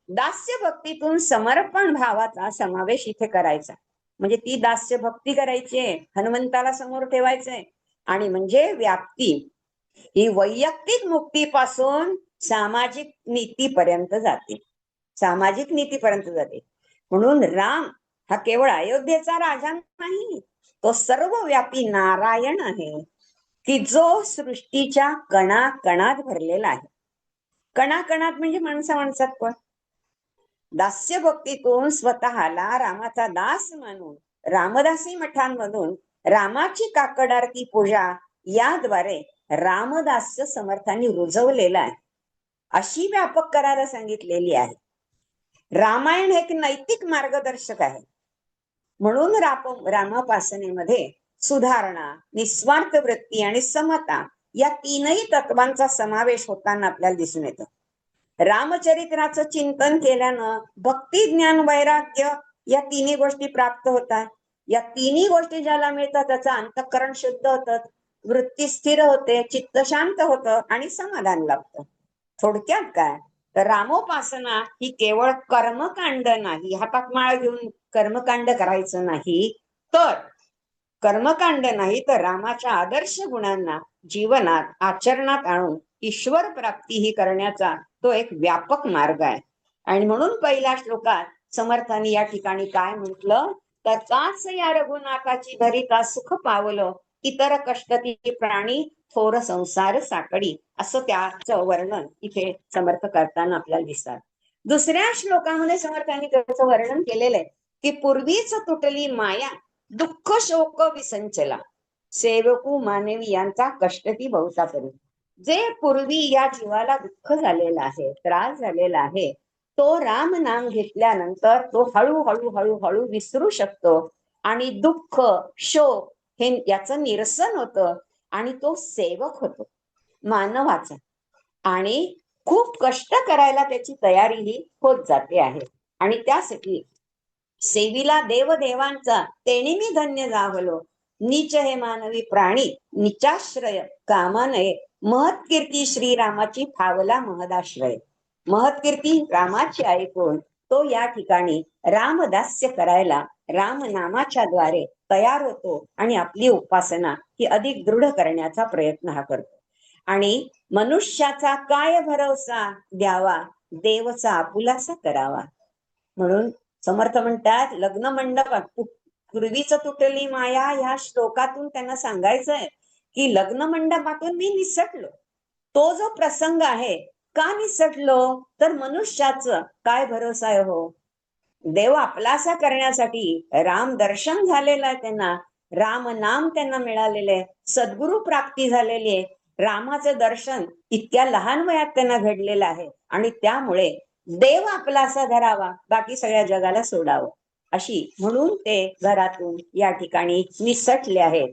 दास्य भक्तीतून समर्पण भावाचा समावेश इथे करायचा. म्हणजे ती दास्य भक्ती करायची, हनुमंताला समोर ठेवायचंय. आणि म्हणजे व्याप्ती ही वैयक्तिक मुक्तीपासून सामाजिक नीतीपर्यंत जाते, सामाजिक नीतीपर्यंत जाते. म्हणून राम हा केवळ अयोध्येचा राजा नाही, तो सर्वव्यापी नारायण आहे की जो सृष्टीच्या कणाकणात भरलेला आहे. कणाकणात म्हणजे माणसात पण. दास्य भक्तीतून स्वतःला रामाचा दास मानून रामदासी मठांमधून रामाची काकड आरती पूजा याद्वारे रामदास्य समर्थांनी रुजवलेला आहे. अशी व्यापक करायला सांगितलेली आहे. रामायण हे एक नैतिक मार्गदर्शक आहे. म्हणून रामोपासनेमध्ये सुधारणा, निस्वार्थ वृत्ती आणि समता या तीनही तत्वांचा समावेश होताना आपल्याला दिसून येतं. रामचरित्राचं चिंतन केल्यानं भक्ती, ज्ञान, वैराग्य या तिन्ही गोष्टी प्राप्त होतात. या तिन्ही गोष्टी ज्याला मिळतात त्याचं अंतःकरण शुद्ध होतं, वृत्ती स्थिर होते, चित्त शांत होतं आणि समाधान लाभतं. थोडक्यात काय, तर रामोपासना ही केवळ कर्मकांड नाही, हातात माळ घेऊन कर्मकांड करायचं नाही, तर कर्मकांड नाही तर रामाच्या आदर्श गुणांना जीवनात आचरणात आणून ईश्वर प्राप्ती ही करण्याचा तो एक व्यापक मार्ग आहे. आणि म्हणून पहिल्या श्लोकात समर्थांनी या ठिकाणी काय म्हटलं, तर काच या रघुनाथाची धरिता सुख पावलं, इतर कष्टती प्राणी थोर संसार साकडी, असं त्याचं वर्णन इथे समर्थ करताना आपल्याला दिसतात. दुसऱ्या श्लोकामध्ये समर्थांनी त्याचं वर्णन केलेलं आहे की पूर्वीच तुटली माया, दुःख शोक विसंचला, सेवकू मानवी यांचा कष्टती बहुता करू. जे पूर्वी या जीवाला दुःख झालेलं आहे, त्रास झालेला आहे, तो राम नाम घेतल्यानंतर तो हळूहळू हळूहळू विसरू शकतो आणि दुःख शोक हे याचं निरसन होतं आणि तो सेवक होतो मानवाचा, आणि खूप कष्ट करायला त्याची तयारीही होत जाते आहे. आणि त्यासाठी सेवीला देव देवांचा तेणी मी धन्य जावलो, नीच हे मानवी प्राणी निचाश्रय कामानये, महत्कीर्ती श्रीरामाची फावला महदाश्रय. महत्कीर्ती रामाची ऐकून तो या ठिकाणी रामदास्य करायला रामनामाच्या द्वारे तयार होतो आणि आपली उपासना ही अधिक दृढ करण्याचा प्रयत्न हा करतो. आणि मनुष्याचा काय भरोसा द्यावा, देवचा आपुलासा करावा. म्हणून समर्थ म्हणतात लग्न मंडपात पूर्वीच तुटली माया, ह्या श्लोकातून त्यांना सांगायचंय की लग्न मंडपातून मी निसटलो. तो जो प्रसंग आहे, का निसटलो, तर मनुष्याचं काय भरोसा आहे हो. देव आपलासा करण्यासाठी राम दर्शन झालेलं आहे त्यांना, राम नाम त्यांना मिळालेलं आहे, सद्गुरु प्राप्ती झालेली आहे, रामाचं दर्शन इतक्या लहान वयात त्यांना घडलेलं आहे आणि त्यामुळे देव आपलासा धरावा, बाकी सगळ्या जगाला सोडावं अशी म्हणून ते घरातून या ठिकाणी निसटले आहेत.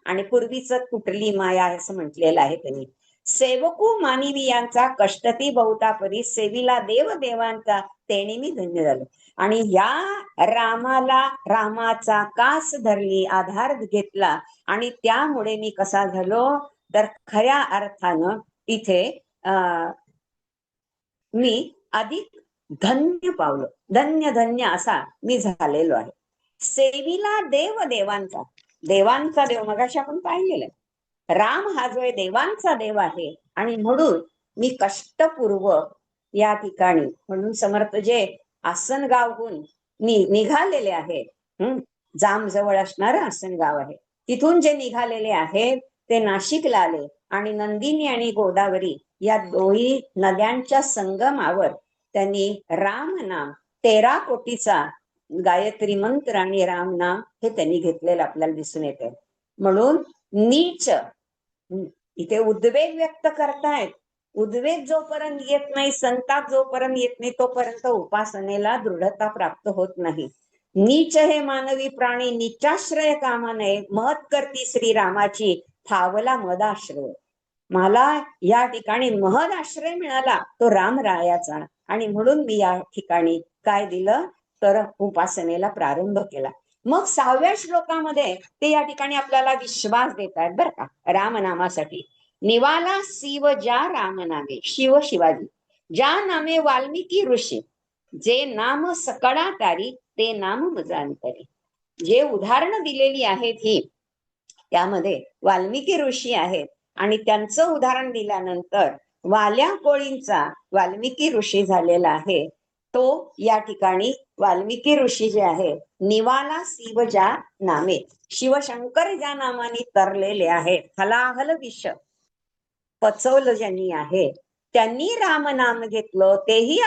आणि पूर्वीच तुटली माया असं म्हटलेलं आहे त्यांनी. सेवकू मानिवी यांचा कष्टती बहुता परी, सेवीला देव देवांचा तेणी मी धन्य झालो. आणि या रामाला रामाचा कास धरली, आधार घेतला आणि त्यामुळे मी कसा झालो, तर खऱ्या अर्थानं इथे मी अधिक धन्य पावलो, धन्य धन्य असा मी झालेलो आहे. सेवीला देव देवांचा, देवांचा देव मगाशी आपण पाहिलेलं आहे. राम हा जो देवांचा देव आहे आणि म्हणून मी कष्टपूर्वक या ठिकाणी, म्हणून समर्थ जे आसनगावहून निघालेले आहेत, जाम जवळ असणारं आसनगाव आहे, तिथून जे निघालेले आहेत ते नाशिकला आले आणि नंदिनी आणि गोदावरी या दोन्ही नद्यांच्या संगमावर त्यांनी राम नाम 13 कोटीचा गायत्री मंत्र आणि राम नाम हे त्यांनी घेतलेलं आपल्याला दिसून येते. म्हणून नीच इथे उद्वेग व्यक्त करतायत. उद्वेग जोपर्यंत येत नाही, संताप जोपर्यंत येत नाही, तोपर्यंत उपासनेला दृढता प्राप्त होत नाही. नीच हे मानवी प्राणी निचाश्रय कामा नये, महत करती श्रीरामाची फावला मदाश्रय. मला या ठिकाणी महद आश्रय मिळाला तो रामरायाचा आणि म्हणून मी या ठिकाणी काय दिलं, तर उपासनेला प्रारंभ केला. मग 6व्या श्लोकामध्ये ते या ठिकाणी आपल्याला विश्वास देत आहेत बरं का, रामनामासाठी. निवाला शिव ज्या रामनामे, शिव शिवाजी, ज्या नामे वाल्मिकी ऋषी, जे नाम सकळा तारी, ते नाम मजांतरी. जे उदाहरणं दिलेली आहेत ही, त्यामध्ये वाल्मिकी ऋषी आहेत आणि त्यांचं उदाहरण दिल्यानंतर वाल्या कोळींचा वाल्मिकी ऋषी झालेला आहे. तो या ठिकाणी वाल्मिकी ऋषी जे आहे, निवाला शिव ज्या नामे, शिवशंकर ज्या नामाने तरलेले आहेत, हलाहल विष पचवलं ज्यांनी आहे, त्यांनी राम नाम घेतलं, तेही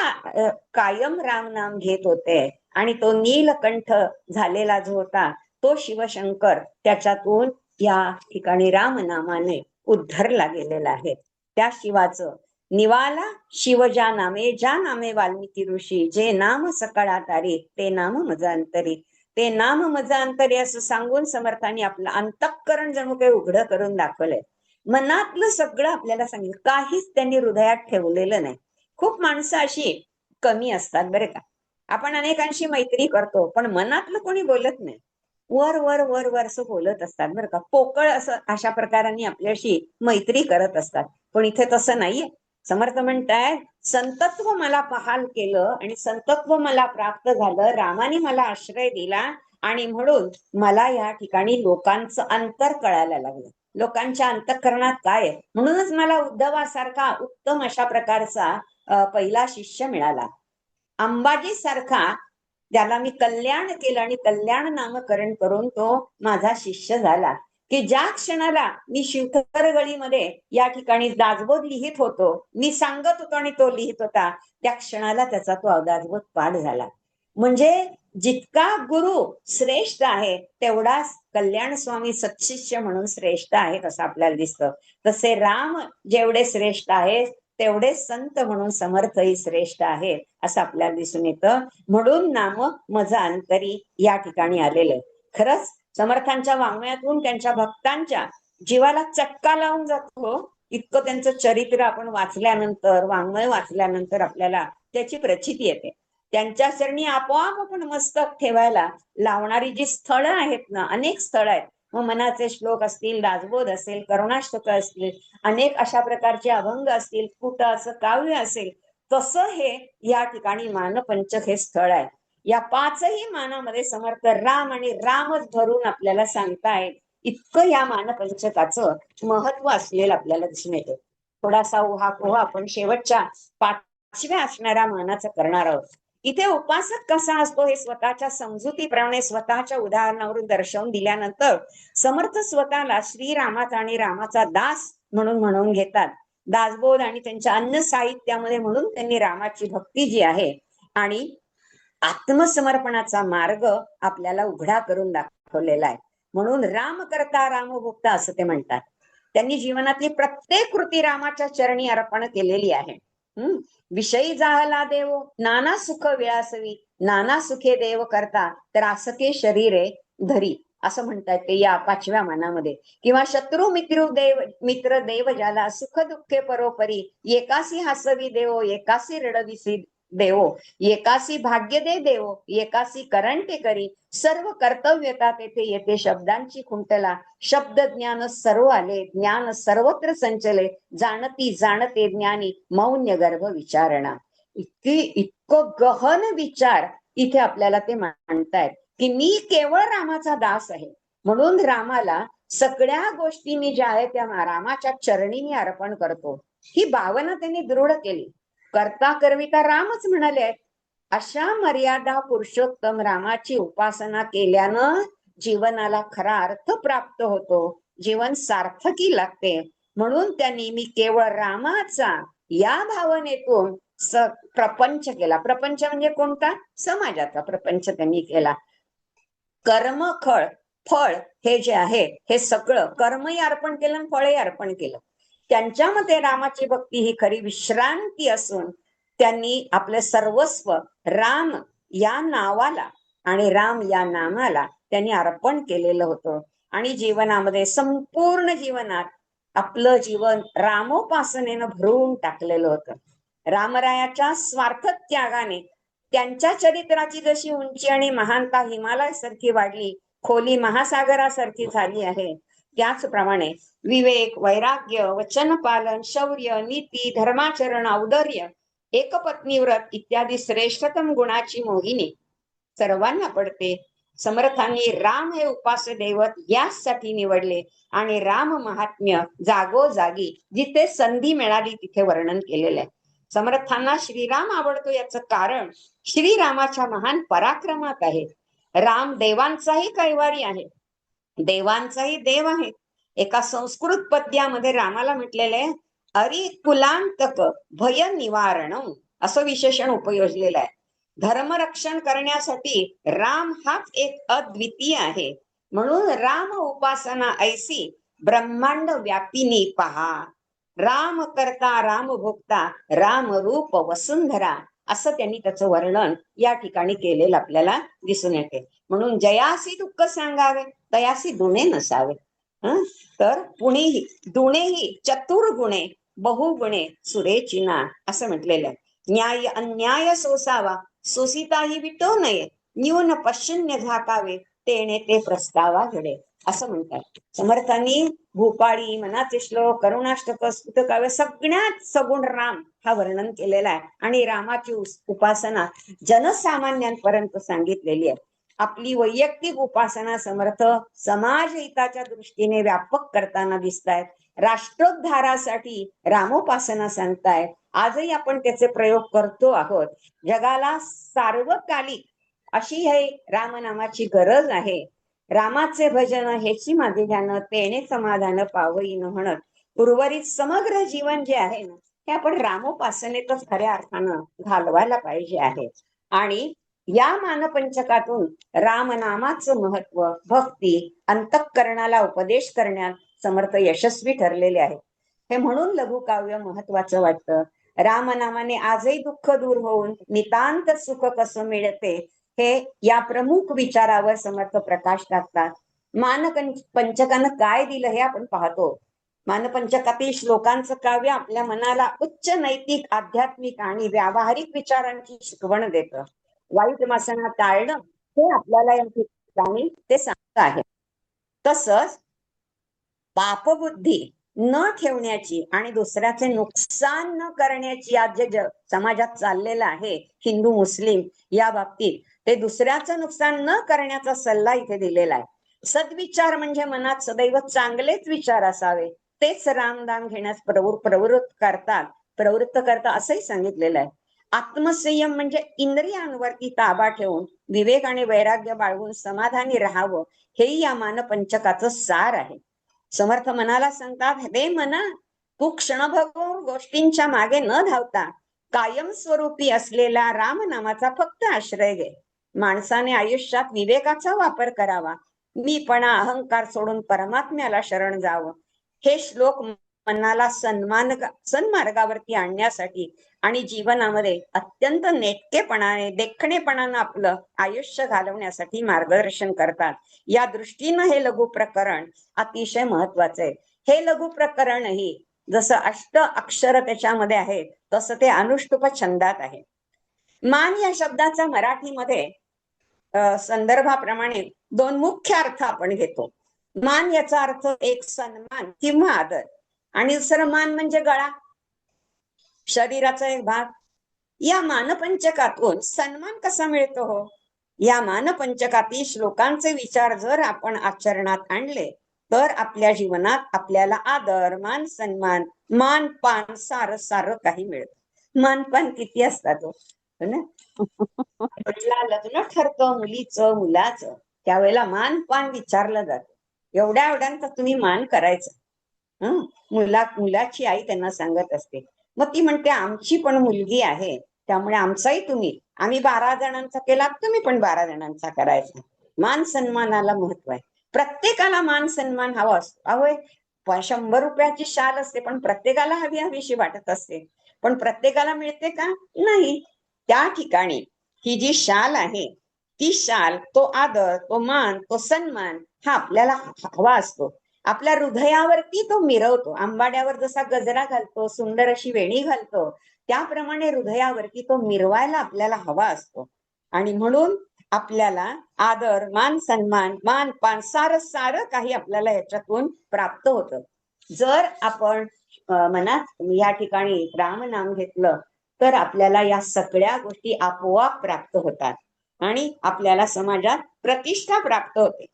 कायम राम नाम घेत होते आणि तो नीलकंठ झालेला जो होता तो शिवशंकर त्याच्यातून या ठिकाणी रामनामाने उद्धरला गेलेला आहे. त्या शिवाचं निवाला शिव ज्या नामे, ज्या नामे वाल्मिकी ऋषी, जे नाम सकळा तारी, ते नाम मजांतरी. ते नाम मजांतरी असं सांगून समर्थांनी आपलं अंतःकरण जणू काही उघडं करून दाखवलंय. मनातलं सगळं आपल्याला सांगितलं, काहीच त्यांनी हृदयात ठेवलेलं नाही. खूप माणसं अशी कमी असतात बरं का. आपण अनेकांशी मैत्री करतो पण मनातलं कोणी बोलत नाही, वर वर वर वर असं बोलत असतात बरं का. पोकळ असं अशा प्रकाराने आपल्याशी मैत्री करत असतात. पण इथे तसं नाहीये. समर्थ म्हणतायत, संतत्व मला बहाल केलं आणि संतत्व मला प्राप्त झालं, रामाने मला आश्रय दिला आणि म्हणून मला या ठिकाणी लोकांचं अंतर कळायला लागलं, लोकांच्या अंतःकरणात काय आहे. म्हणूनच मला उद्धवासारखा उत्तम अशा प्रकारचा पहिला शिष्य मिळाला. अंबाजी सारखा ज्याला मी कल्याण केलं आणि कल्याण नामकरण करून तो माझा शिष्य झाला, की ज्या क्षणाला मी शिवथर गळीमध्ये या ठिकाणी दासबोध लिहित होतो, मी सांगत होतो आणि तो लिहित होता, त्या क्षणाला त्याचा तो दासबोध पाठ झाला. म्हणजे जितका गुरु श्रेष्ठ आहे तेवढाच कल्याण स्वामी सत्शिष्य म्हणून श्रेष्ठ आहेत असं आपल्याला दिसतं. तसे राम जेवढे श्रेष्ठ आहेत तेवढे संत म्हणून समर्थही श्रेष्ठ आहेत असं आपल्याला दिसून येतं. म्हणून नाम मज अंतरी या ठिकाणी आलेले. खरंच समर्थांच्या वाङ्मयातून त्यांच्या भक्तांच्या जीवाला चटका लावून जातो. इतकं त्यांचं चरित्र आपण वाचल्यानंतर, वाङ्मय वाचल्यानंतर आपल्याला त्याची प्रचिती येते. त्यांच्या चरणी आपोआप आपण मस्तक ठेवायला लावणारी जी स्थळं आहेत ना, अनेक स्थळं आहेत. मग मनाचे श्लोक असतील, दासबोध असेल, करुणाष्टक असतील, अनेक अशा प्रकारचे अभंग असतील, कुट असं काव्य असेल, तसं हे या ठिकाणी मानपंचक हे स्थळ आहे. या पाचही मानामध्ये समर्थ राम आणि रामच धरून आपल्याला सांगतायत. इतकं या मानपंचकाचं महत्व असलेलं आपल्याला दिसून येतं. थोडासा उहापोहा आपण शेवटच्या 5व्या असणाऱ्या मानाचं करणार आहोत. इथे उपासक कसा असतो हे स्वतःच्या समजुतीप्रमाणे स्वतःच्या उदाहरणावरून दर्शवून दिल्यानंतर समर्थ स्वतःला श्रीरामाचा आणि रामाचा दास म्हणून घेतात. दासबोध आणि त्यांच्या अन्य साहित्यामध्ये म्हणून त्यांनी रामाची भक्ती जी आहे आणि आत्मसमर्पणाचा मार्ग आपल्याला उघडा करून दाखवलेला आहे. म्हणून राम करता राम भोगता असं ते म्हणतात. त्यांनी जीवनातली प्रत्येक कृती रामाच्या चरणी अर्पण केलेली आहे. विषयी जाहला देव नाना सुख विळासवी, नाना सुखे देव करता त्रासके शरीरे धरी असं म्हणतात ते या 5व्या मानामध्ये. किंवा शत्रू मित्र देव ज्याला सुख दुःखे परोपरी, एकासी हसवी देव एकासी रडविसी देवो, एकासी भाग्य दे देवो एकासी करंटे करी, सर्व कर्तव्यता तेथे येते शब्दांची खुंटला, शब्द ज्ञान सर्व आले ज्ञान सर्वत्र संचले, जाणती जाणते ज्ञानी मौन्य गर्भ विचारणा. इतकं गहन विचार इथे आपल्याला ते मांडतायत की मी केवळ रामाचा दास आहे, म्हणून रामाला सगळ्या गोष्टी मी ज्या आहेत त्या रामाच्या चरणी मी अर्पण करतो. ही भावना त्यांनी दृढ केली. करता करविता रामच म्हणाले. अशा मर्यादा पुरुषोत्तम रामाची उपासना केल्यानं जीवनाला खरा अर्थ प्राप्त होतो, जीवन सार्थकी लागते. म्हणून त्यांनी मी केवळ रामाचा या भावनेतून प्रपंच केला. प्रपंच म्हणजे कोणता? समाजाचा प्रपंच त्यांनी केला. कर्म फळ हे जे आहे हे सगळं कर्मही अर्पण केलं आणि फळही अर्पण केलं. त्यांच्या मते रामाची भक्ती ही खरी विश्रांती असून त्यांनी आपले सर्वस्व राम या नावाला आणि राम या नामाला त्यांनी अर्पण केलेलं होतं. आणि जीवनामध्ये संपूर्ण जीवनात आपलं जीवन रामोपासनेनं भरून टाकलेलं होतं. रामरायाच्या स्वार्थ त्यागाने त्यांच्या चरित्राची जशी उंची आणि महानता हिमालयासारखी वाढली, खोली महासागरासारखी झाली आहे, त्याचप्रमाणे विवेक, वैराग्य, वचन पालन, शौर्य, नीती, धर्माचरण, औदार्य, एकपत्नी व्रत इत्यादी श्रेष्ठतम गुणाची मोहिनी सर्वांना पडते. समर्थांनी राम हे उपास्य दैवत यासाठी निवडले आणि राम महात्म्य जागोजागी जिथे संधी मिळाली तिथे वर्णन केलेलं आहे. समर्थांना श्रीराम आवडतो याचं कारण श्रीरामाच्या महान पराक्रमात आहे. राम देवांचाही कैवारी आहे, देवांचाही देव आहे. एका संस्कृत पद्यामध्ये रामाला म्हटलेले अरि कुलांतक भय निवारण असं विशेषण उपयोजलेलं आहे. धर्मरक्षण करण्यासाठी राम हाच एक अद्वितीय आहे. म्हणून राम उपासना ऐसी ब्रह्मांड व्यापिनी पहा, राम करता राम भोगता राम रूप वसुंधरा असं त्यांनी त्याचं वर्णन या ठिकाणी केलेलं आपल्याला दिसून येते. म्हणून जयासी दुःख सांगावे तयासी दुणे नसावे. तर पुणेही दुणेही चतुर्गुणे बहुगुणे सुरेचिना असं म्हटलेलं आहे. न्याय अन्याय सोसावा सोसिताही विटो नये, न्यून पश्चिन्य झाकावे तेणे ते प्रस्तावा घडे असं म्हणतात समर्थांनी. भूपाळी, मनाचे श्लोक, करुणाष्टक, स्तुतकाव्य सगळ्यात सगुण राम हा वर्णन केलेला आहे. आणि रामाची उपासना जनसामान्यांपर्यंत सांगितलेली आहे. आपली वैयक्तिक उपासना समर्थ समाज हिताच्या दृष्टीने व्यापक करताना दिसत आहेत. राष्ट्रोद्धारासाठी रामोपासना सांगतायत. आजही आपण त्याचे प्रयोग करतो आहोत. जगाला सार्वकालिक अशी हे रामनामाची गरज आहे. रामाचे भजन हेची माझे ध्यान, तेने समाधान पावईन म्हणत उर्वरित समग्र जीवन जे आहे ना, हे आपण रामोपासनेतच खऱ्या अर्थानं घालवायला पाहिजे आहे. आणि या मानपंचकातून रामनामाचं महत्व, भक्ती अंतःकरणाला उपदेश करण्यात समर्थ यशस्वी ठरलेले आहे. हे म्हणून लघुकाव्य महत्वाचं वाटतं. रामनामाने आजही दुःख दूर होऊन नितांत सुख कसं मिळते हे या प्रमुख विचारावर समर्थ प्रकाश टाकतात. पंचकानं काय दिलं हे आपण पाहतो. मानपंचकातील श्लोकांचं काव्य आपल्या मनाला उच्च नैतिक, आध्यात्मिक आणि व्यावहारिक विचारांची शिकवण देतं. वाईट वासना टाळणं हे आपल्याला या ठिकाणी ते सांगत आहे. तसंच पापबुद्धी न ठेवण्याची आणि दुसऱ्याचे नुकसान न करण्याची आज जे समाजात चाललेलं आहे हिंदू मुस्लिम या बाबतीत, ते दुसऱ्याचं नुकसान न करण्याचा सल्ला इथे दिलेला आहे. सद्विचार म्हणजे मनात सदैव चांगलेच विचार असावे, तेच रामदान घेण्यास प्रवृत्त करतात असंही सांगितलेलं आहे. आत्मसंयम म्हणजे इंद्रियांवरती ताबा ठेवून विवेक आणि वैराग्य बाळगून समाधानी राहावं, हेही या मानपंचकाचं सार आहे. समर्थ मनाला सांगतात, हे मना, तू क्षणभर गोष्टींच्या मागे न धावता कायमस्वरूपी असलेला रामनामाचा फक्त आश्रय घे. माणसाने आयुष्यात विवेकाचा वापर करावा. मीपणा, अहंकार सोडून परमात्म्याला शरण जावं. हे श्लोक मनाला सन्मार्गावरती आणण्यासाठी आणि जीवनामध्ये अत्यंत नेटकेपणाने, देखणेपणानं आपलं आयुष्य घालवण्यासाठी मार्गदर्शन करतात. या दृष्टीनं हे लघु प्रकरण अतिशय महत्वाचं आहे. हे लघु प्रकरणही जसं 8 अक्षर त्याच्यामध्ये आहेत, तसं ते अनुष्टुप छंदात आहे. मान या शब्दाचा मराठीमध्ये संदर्भाप्रमाणे 2 मुख्य अर्थ आपण घेतो. मान याचा अर्थ एक सन्मान किंवा आदर, आणि दुसरं मान म्हणजे गळा, शरीराचा एक भाग. या मानपंचकातून सन्मान कसा मिळतो हो? या मानपंचकातील श्लोकांचे विचार जर आपण आचरणात आणले तर आपल्या जीवनात आपल्याला आदर, मान सन्मान, मानपान सारं काही मिळतं. मानपान किती असतात हो ना? लग्न ठरतं मुलीचं मुलाचं, त्यावेळेला मानपान विचारलं जातं. एवढ्यांचा तुम्ही मान करायचं. मुलाची आई त्यांना सांगत असते. मग ती म्हणते, आमची पण मुलगी आहे, त्यामुळे आमचाही आम्ही 12 जणांचा केला, तुम्ही पण 12 जणांचा करायचा. मान सन्मानाला महत्व आहे. प्रत्येकाला मान सन्मान हवा असतो. अहो, 100 रुपयाची शाल असते, पण प्रत्येकाला हवीशी वाटत असते. पण प्रत्येकाला मिळते का? नाही. त्या ठिकाणी ही जी शाल आहे, ती शाल, तो आदर, तो मान, तो सन्मान हा आपल्याला हवा असतो. आपल्या हृदयावरती तो मिरवतो. आंबाड्यावर जसा गजरा घालतो, सुंदर अशी वेणी घालतो, त्याप्रमाणे हृदयावरती तो मिरवायला आपल्याला हवा असतो. आणि म्हणून आपल्याला आदर, मान सन्मान, मान पान सारं काही आपल्याला याच्यातून प्राप्त होतं. जर आपण मनात या ठिकाणी रामनाम घेतलं तर आपल्याला या सगळ्या गोष्टी आपोआप प्राप्त होतात आणि आपल्याला समाजात प्रतिष्ठा प्राप्त होते.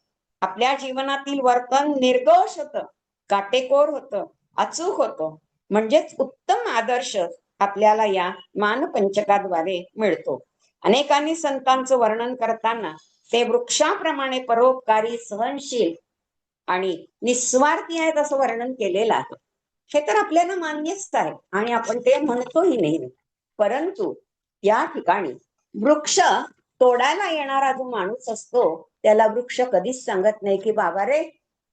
आपल्या जीवनातील वर्तन निर्दोष होतं, काटेकोर होतं, अचूक होतं. म्हणजेच उत्तम आदर्श आपल्याला या मानपंचकाद्वारे मिळतो. अनेकांनी संतांचं वर्णन करताना ते वृक्षाप्रमाणे परोपकारी, सहनशील आणि निस्वार्थी आहेत असं वर्णन केलेलं आहे. हे तर आपल्याला मान्यच आहे आणि आपण ते म्हणतोही नेहमी. परंतु या ठिकाणी वृक्ष तोडायला येणारा जो माणूस असतो त्याला वृक्ष कधीच सांगत नाही की बाबा रे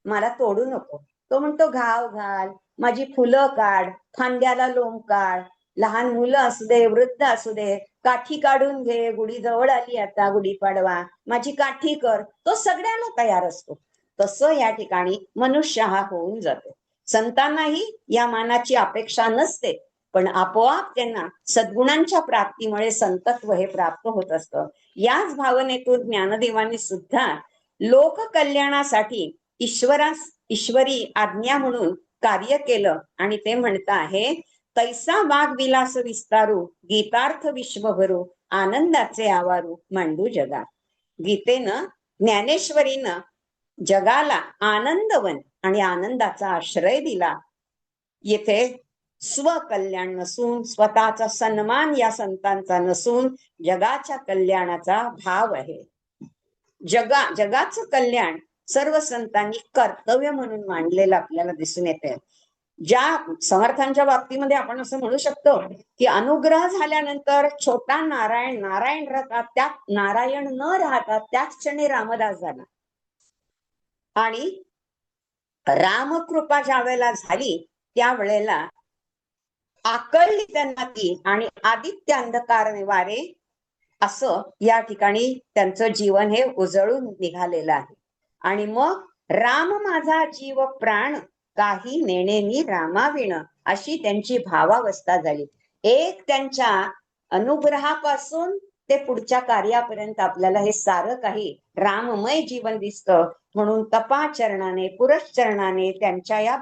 मला तोडू नको. तो म्हणतो घाव घाल, माझी फुलं काढ, फांद्याला लोंब काढ, लहान मुलं असू दे, वृद्ध असू दे, काठी काढून घे, गुढी जवळ आली आता, गुढीपाडवा, माझी काठी कर. तो सगळ्याला तयार असतो. तसं या ठिकाणी मनुष्य हा होऊन जातो. संतांनाही या मानाची अपेक्षा नसते, पण आपोआप त्यांना सद्गुणांच्या प्राप्तीमुळे संतत्व हे प्राप्त होत असतं. याच भावनेतून ज्ञानदेवांनी सुद्धा लोक कल्याणासाठी ईश्वरी आज्ञा म्हणून कार्य केलं आणि ते म्हणत आहे, तैसा वाघ विलास विस्तारू गीतार्थ विश्वभरू आनंदाचे आवारू मांडू जगात. गीतेनं ज्ञानेश्वरीनं जगाला आनंदवन आणि आनंदाचा आश्रय दिला. येथे स्वकल्याण नसून स्वतःचा सन्मान या संतांचा नसून जगाच्या कल्याणाचा भाव आहे. जगाचं कल्याण सर्व संतांनी कर्तव्य म्हणून मांडलेलं आपल्याला दिसून येते. ज्या समर्थांच्या बाबतीमध्ये आपण असं म्हणू शकतो की अनुग्रह झाल्यानंतर छोटा नारायण राहतात, त्यात नारायण न राहतात त्याच क्षणी रामदास झाला. आणि रामकृपा ज्या वेळेला झाली त्यावेळेला आकळली त्यांना ती आणि आदित्य अंधकार निवारे असं या ठिकाणी त्यांचं जीवन हे उजळून निघालेलं आहे. आणि मग राम माझा जीव प्राण काही नेणेनी रामाविण अशी त्यांची भावावस्था झाली. एक त्यांच्या अनुग्रहापासून ते पुढच्या कार्यापर्यंत आपल्याला हे सारं काही राममय जीवन दिसतं. म्हणून तपाचरणाने पुरश्चरणाने त्यांच्या या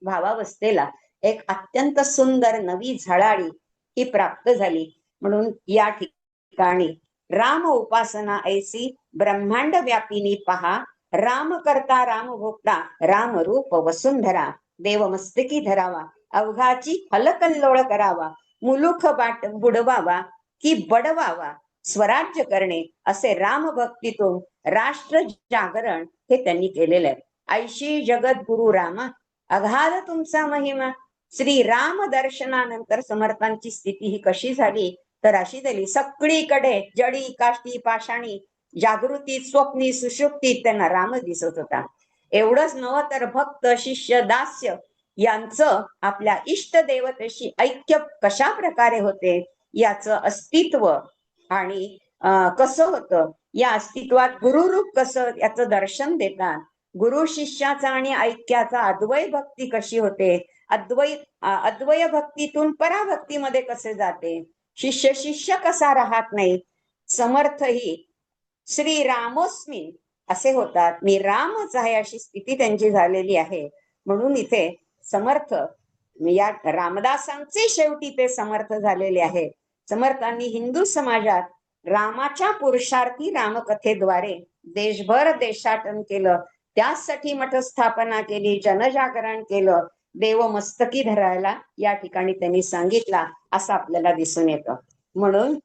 भावावस्थेला एक अत्यंत सुंदर नवी झळाळी ही प्राप्त झाली. म्हणून या ठिकाणी राम उपासना ऐसी ब्रह्मांड व्यापिनी पहा, राम करता राम भोगता राम रूप वसुंधरा, देव मस्तकी धरावा अवघाची फलकल्लोळ करावा, मुलुख बुडवावा की बडवावा, स्वराज्य करणे असे राम भक्तीतून राष्ट्र जागरण हे त्यांनी केलेलं आहे. ऐशी जगत गुरु रामा अगाध तुमचा महिमा. श्री राम दर्शनानंतर समर्थांची स्थिती ही कशी झाली तर अशी झाली, सगळीकडे जडी काष्टी पाषाणी जागृती स्वप्नी सुषुप्ती त्यांना राम दिसत होता. एवढंच नव्ह तर भक्त शिष्य दास्य यांचं आपल्या इष्ट देवतेशी ऐक्य कशा प्रकारे होते याचं अस्तित्व आणि कसं होतं, या अस्तित्वात गुरुरूप कसं याचं दर्शन देतात. गुरु शिष्याचा आणि ऐक्याचा अद्वय भक्ती कशी होते, अद्वय भक्तीतून पराभक्तीमध्ये कसे जाते, शिष्य कसा राहत नाही, समर्थ ही श्री रामोस्मी असे होतात, मी रामच आहे अशी स्थिती त्यांची झालेली आहे. म्हणून इथे समर्थ या रामदासांचे शेवटी ते समर्थ झालेले आहे. समर्थांनी हिंदू समाजात रामाच्या पुरुषार्थी रामकथेद्वारे देशभर देशाटन केलं, त्यासाठी मठ स्थापना केली, जनजागरण केलं, देव मस्तकी धरायला या ठिकाणी त्यांनी सांगितला असं आपल्याला दिसून येतं. म्हणून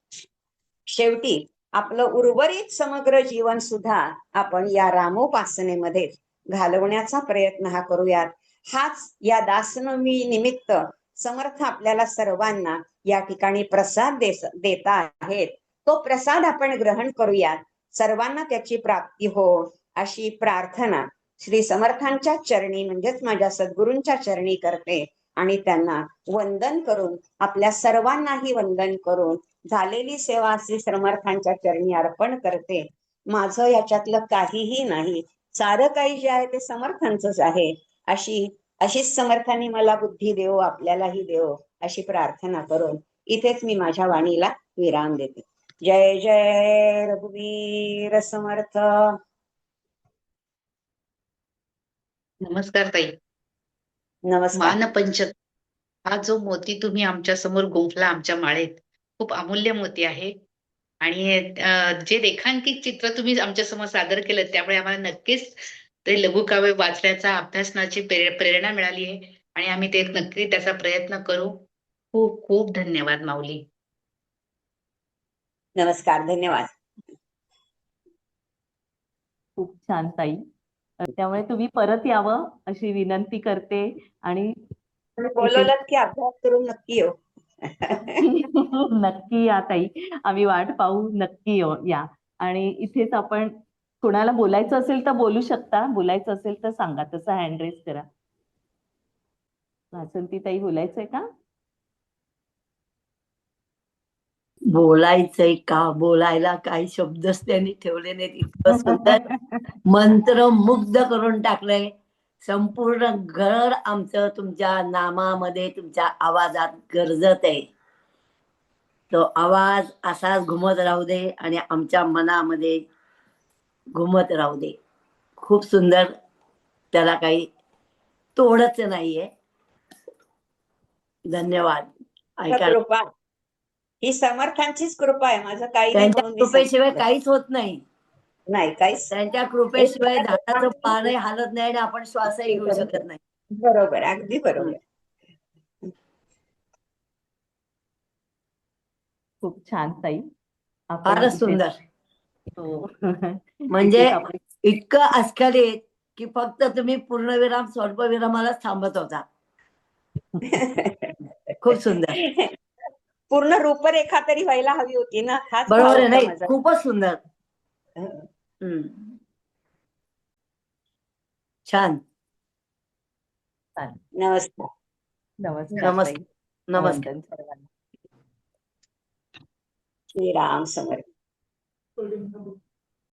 शेवटी आपलं उर्वरित समग्र जीवन सुद्धा आपण या रामोपासनेमध्ये घालवण्याचा प्रयत्न हा करूयात. हाच या दासनवमी निमित्त समर्थ आपल्याला सर्वांना या ठिकाणी प्रसाद देता आहेत. तो प्रसाद आपण ग्रहण करूयात, सर्वांना त्याची प्राप्ती हो अशी प्रार्थना श्री समर्थांच्या चरणी म्हणजेच माझ्या सद्गुरूंच्या चरणी करते आणि त्यांना वंदन करून आपल्या सर्वांनाही वंदन करून झालेली सेवा श्री समर्थांच्या चरणी अर्पण करते. माझं याच्यातलं काहीही नाही, सारं काही जे आहे ते समर्थांचंच आहे. अशीच समर्थांनी मला बुद्धी देव, आपल्यालाही देव अशी प्रार्थना करून इथेच मी माझ्या वाणीला विराम देते. जय जय रघुवीर समर्थ. नमस्कार ताई. नमस्कार. मानपंच हा जो मोती तुम्ही आमच्या समोर गुंफला आमच्या माळेत, खूप अमूल्य मोती आहे. आणि जे रेखांकित चित्र तुम्ही आमच्या समोर सादर केलं त्यामुळे आम्हाला नक्कीच ते लघुकाव्य वाचण्याचा अभ्यासनाची प्रेरणा मिळाली आहे आणि आम्ही ते नक्की त्याचा प्रयत्न करू. खूप खूप धन्यवाद माऊली. नमस्कार, धन्यवाद. खूप छान ताई. त्यामुळे तुम्ही परत यावं अशी विनंती करते आणि बोलवलं की अभ्यास करून नक्की येऊ. नक्की या ताई, आम्ही वाट पाहू, नक्की या. आणि इथेच आपण कुणाला बोलायचं असेल तर बोलू शकता, बोलायचं असेल तर सांगा, तसा हँड रेस करा. वासंती ताई बोलायचंय का? बोलायचंय का? बोलायला काही शब्दच त्यांनी ठेवले नाहीत. इतकं सुंदर मंत्रमुग्ध करून टाकलंय. संपूर्ण घर आमचं तुमच्या नामामध्ये, तुमच्या आवाजात गरजत आहे. तो आवाज असाच घुमत राहू दे आणि आमच्या मनामध्ये घुमत राहू दे. खूप सुंदर, त्याला काही तोडच नाहीये. धन्यवाद. ऐकायला कृपा ही समर्थांचीच कृपा आहे, माझं काही नाही त्यांच्या म्हणून मी कृपेशिवाय सांगितलं. काहीच होत नाही. नाही काहीच. त्यांच्या एक कृपेशिवाय जगात झाडाचं आम्ही- पानही हालत नाही आणि आपण श्वासही घेऊ शकत नाही. बरोबर, अगदी बरोबर. खूप छान ताई. आपण फारच इथेच- सुंदर. हो. म्हणजे इथेच आपण इतकं अस्खलित की फक्त तुम्ही पूर्णविराम स्वल्पविरामालाच थांबत होता. खूप सुंदर. पूर्ण रूपरेखा तरी व्हायला हवी होती ना, हाच भाव बरोबर आहे. होता नाही, माझा. खूपच सुंदर. हं. छान. नमस्कार. नमस्कार ताई. नमस्कार. वंदन सर्वांना. श्रीराम समर्थ.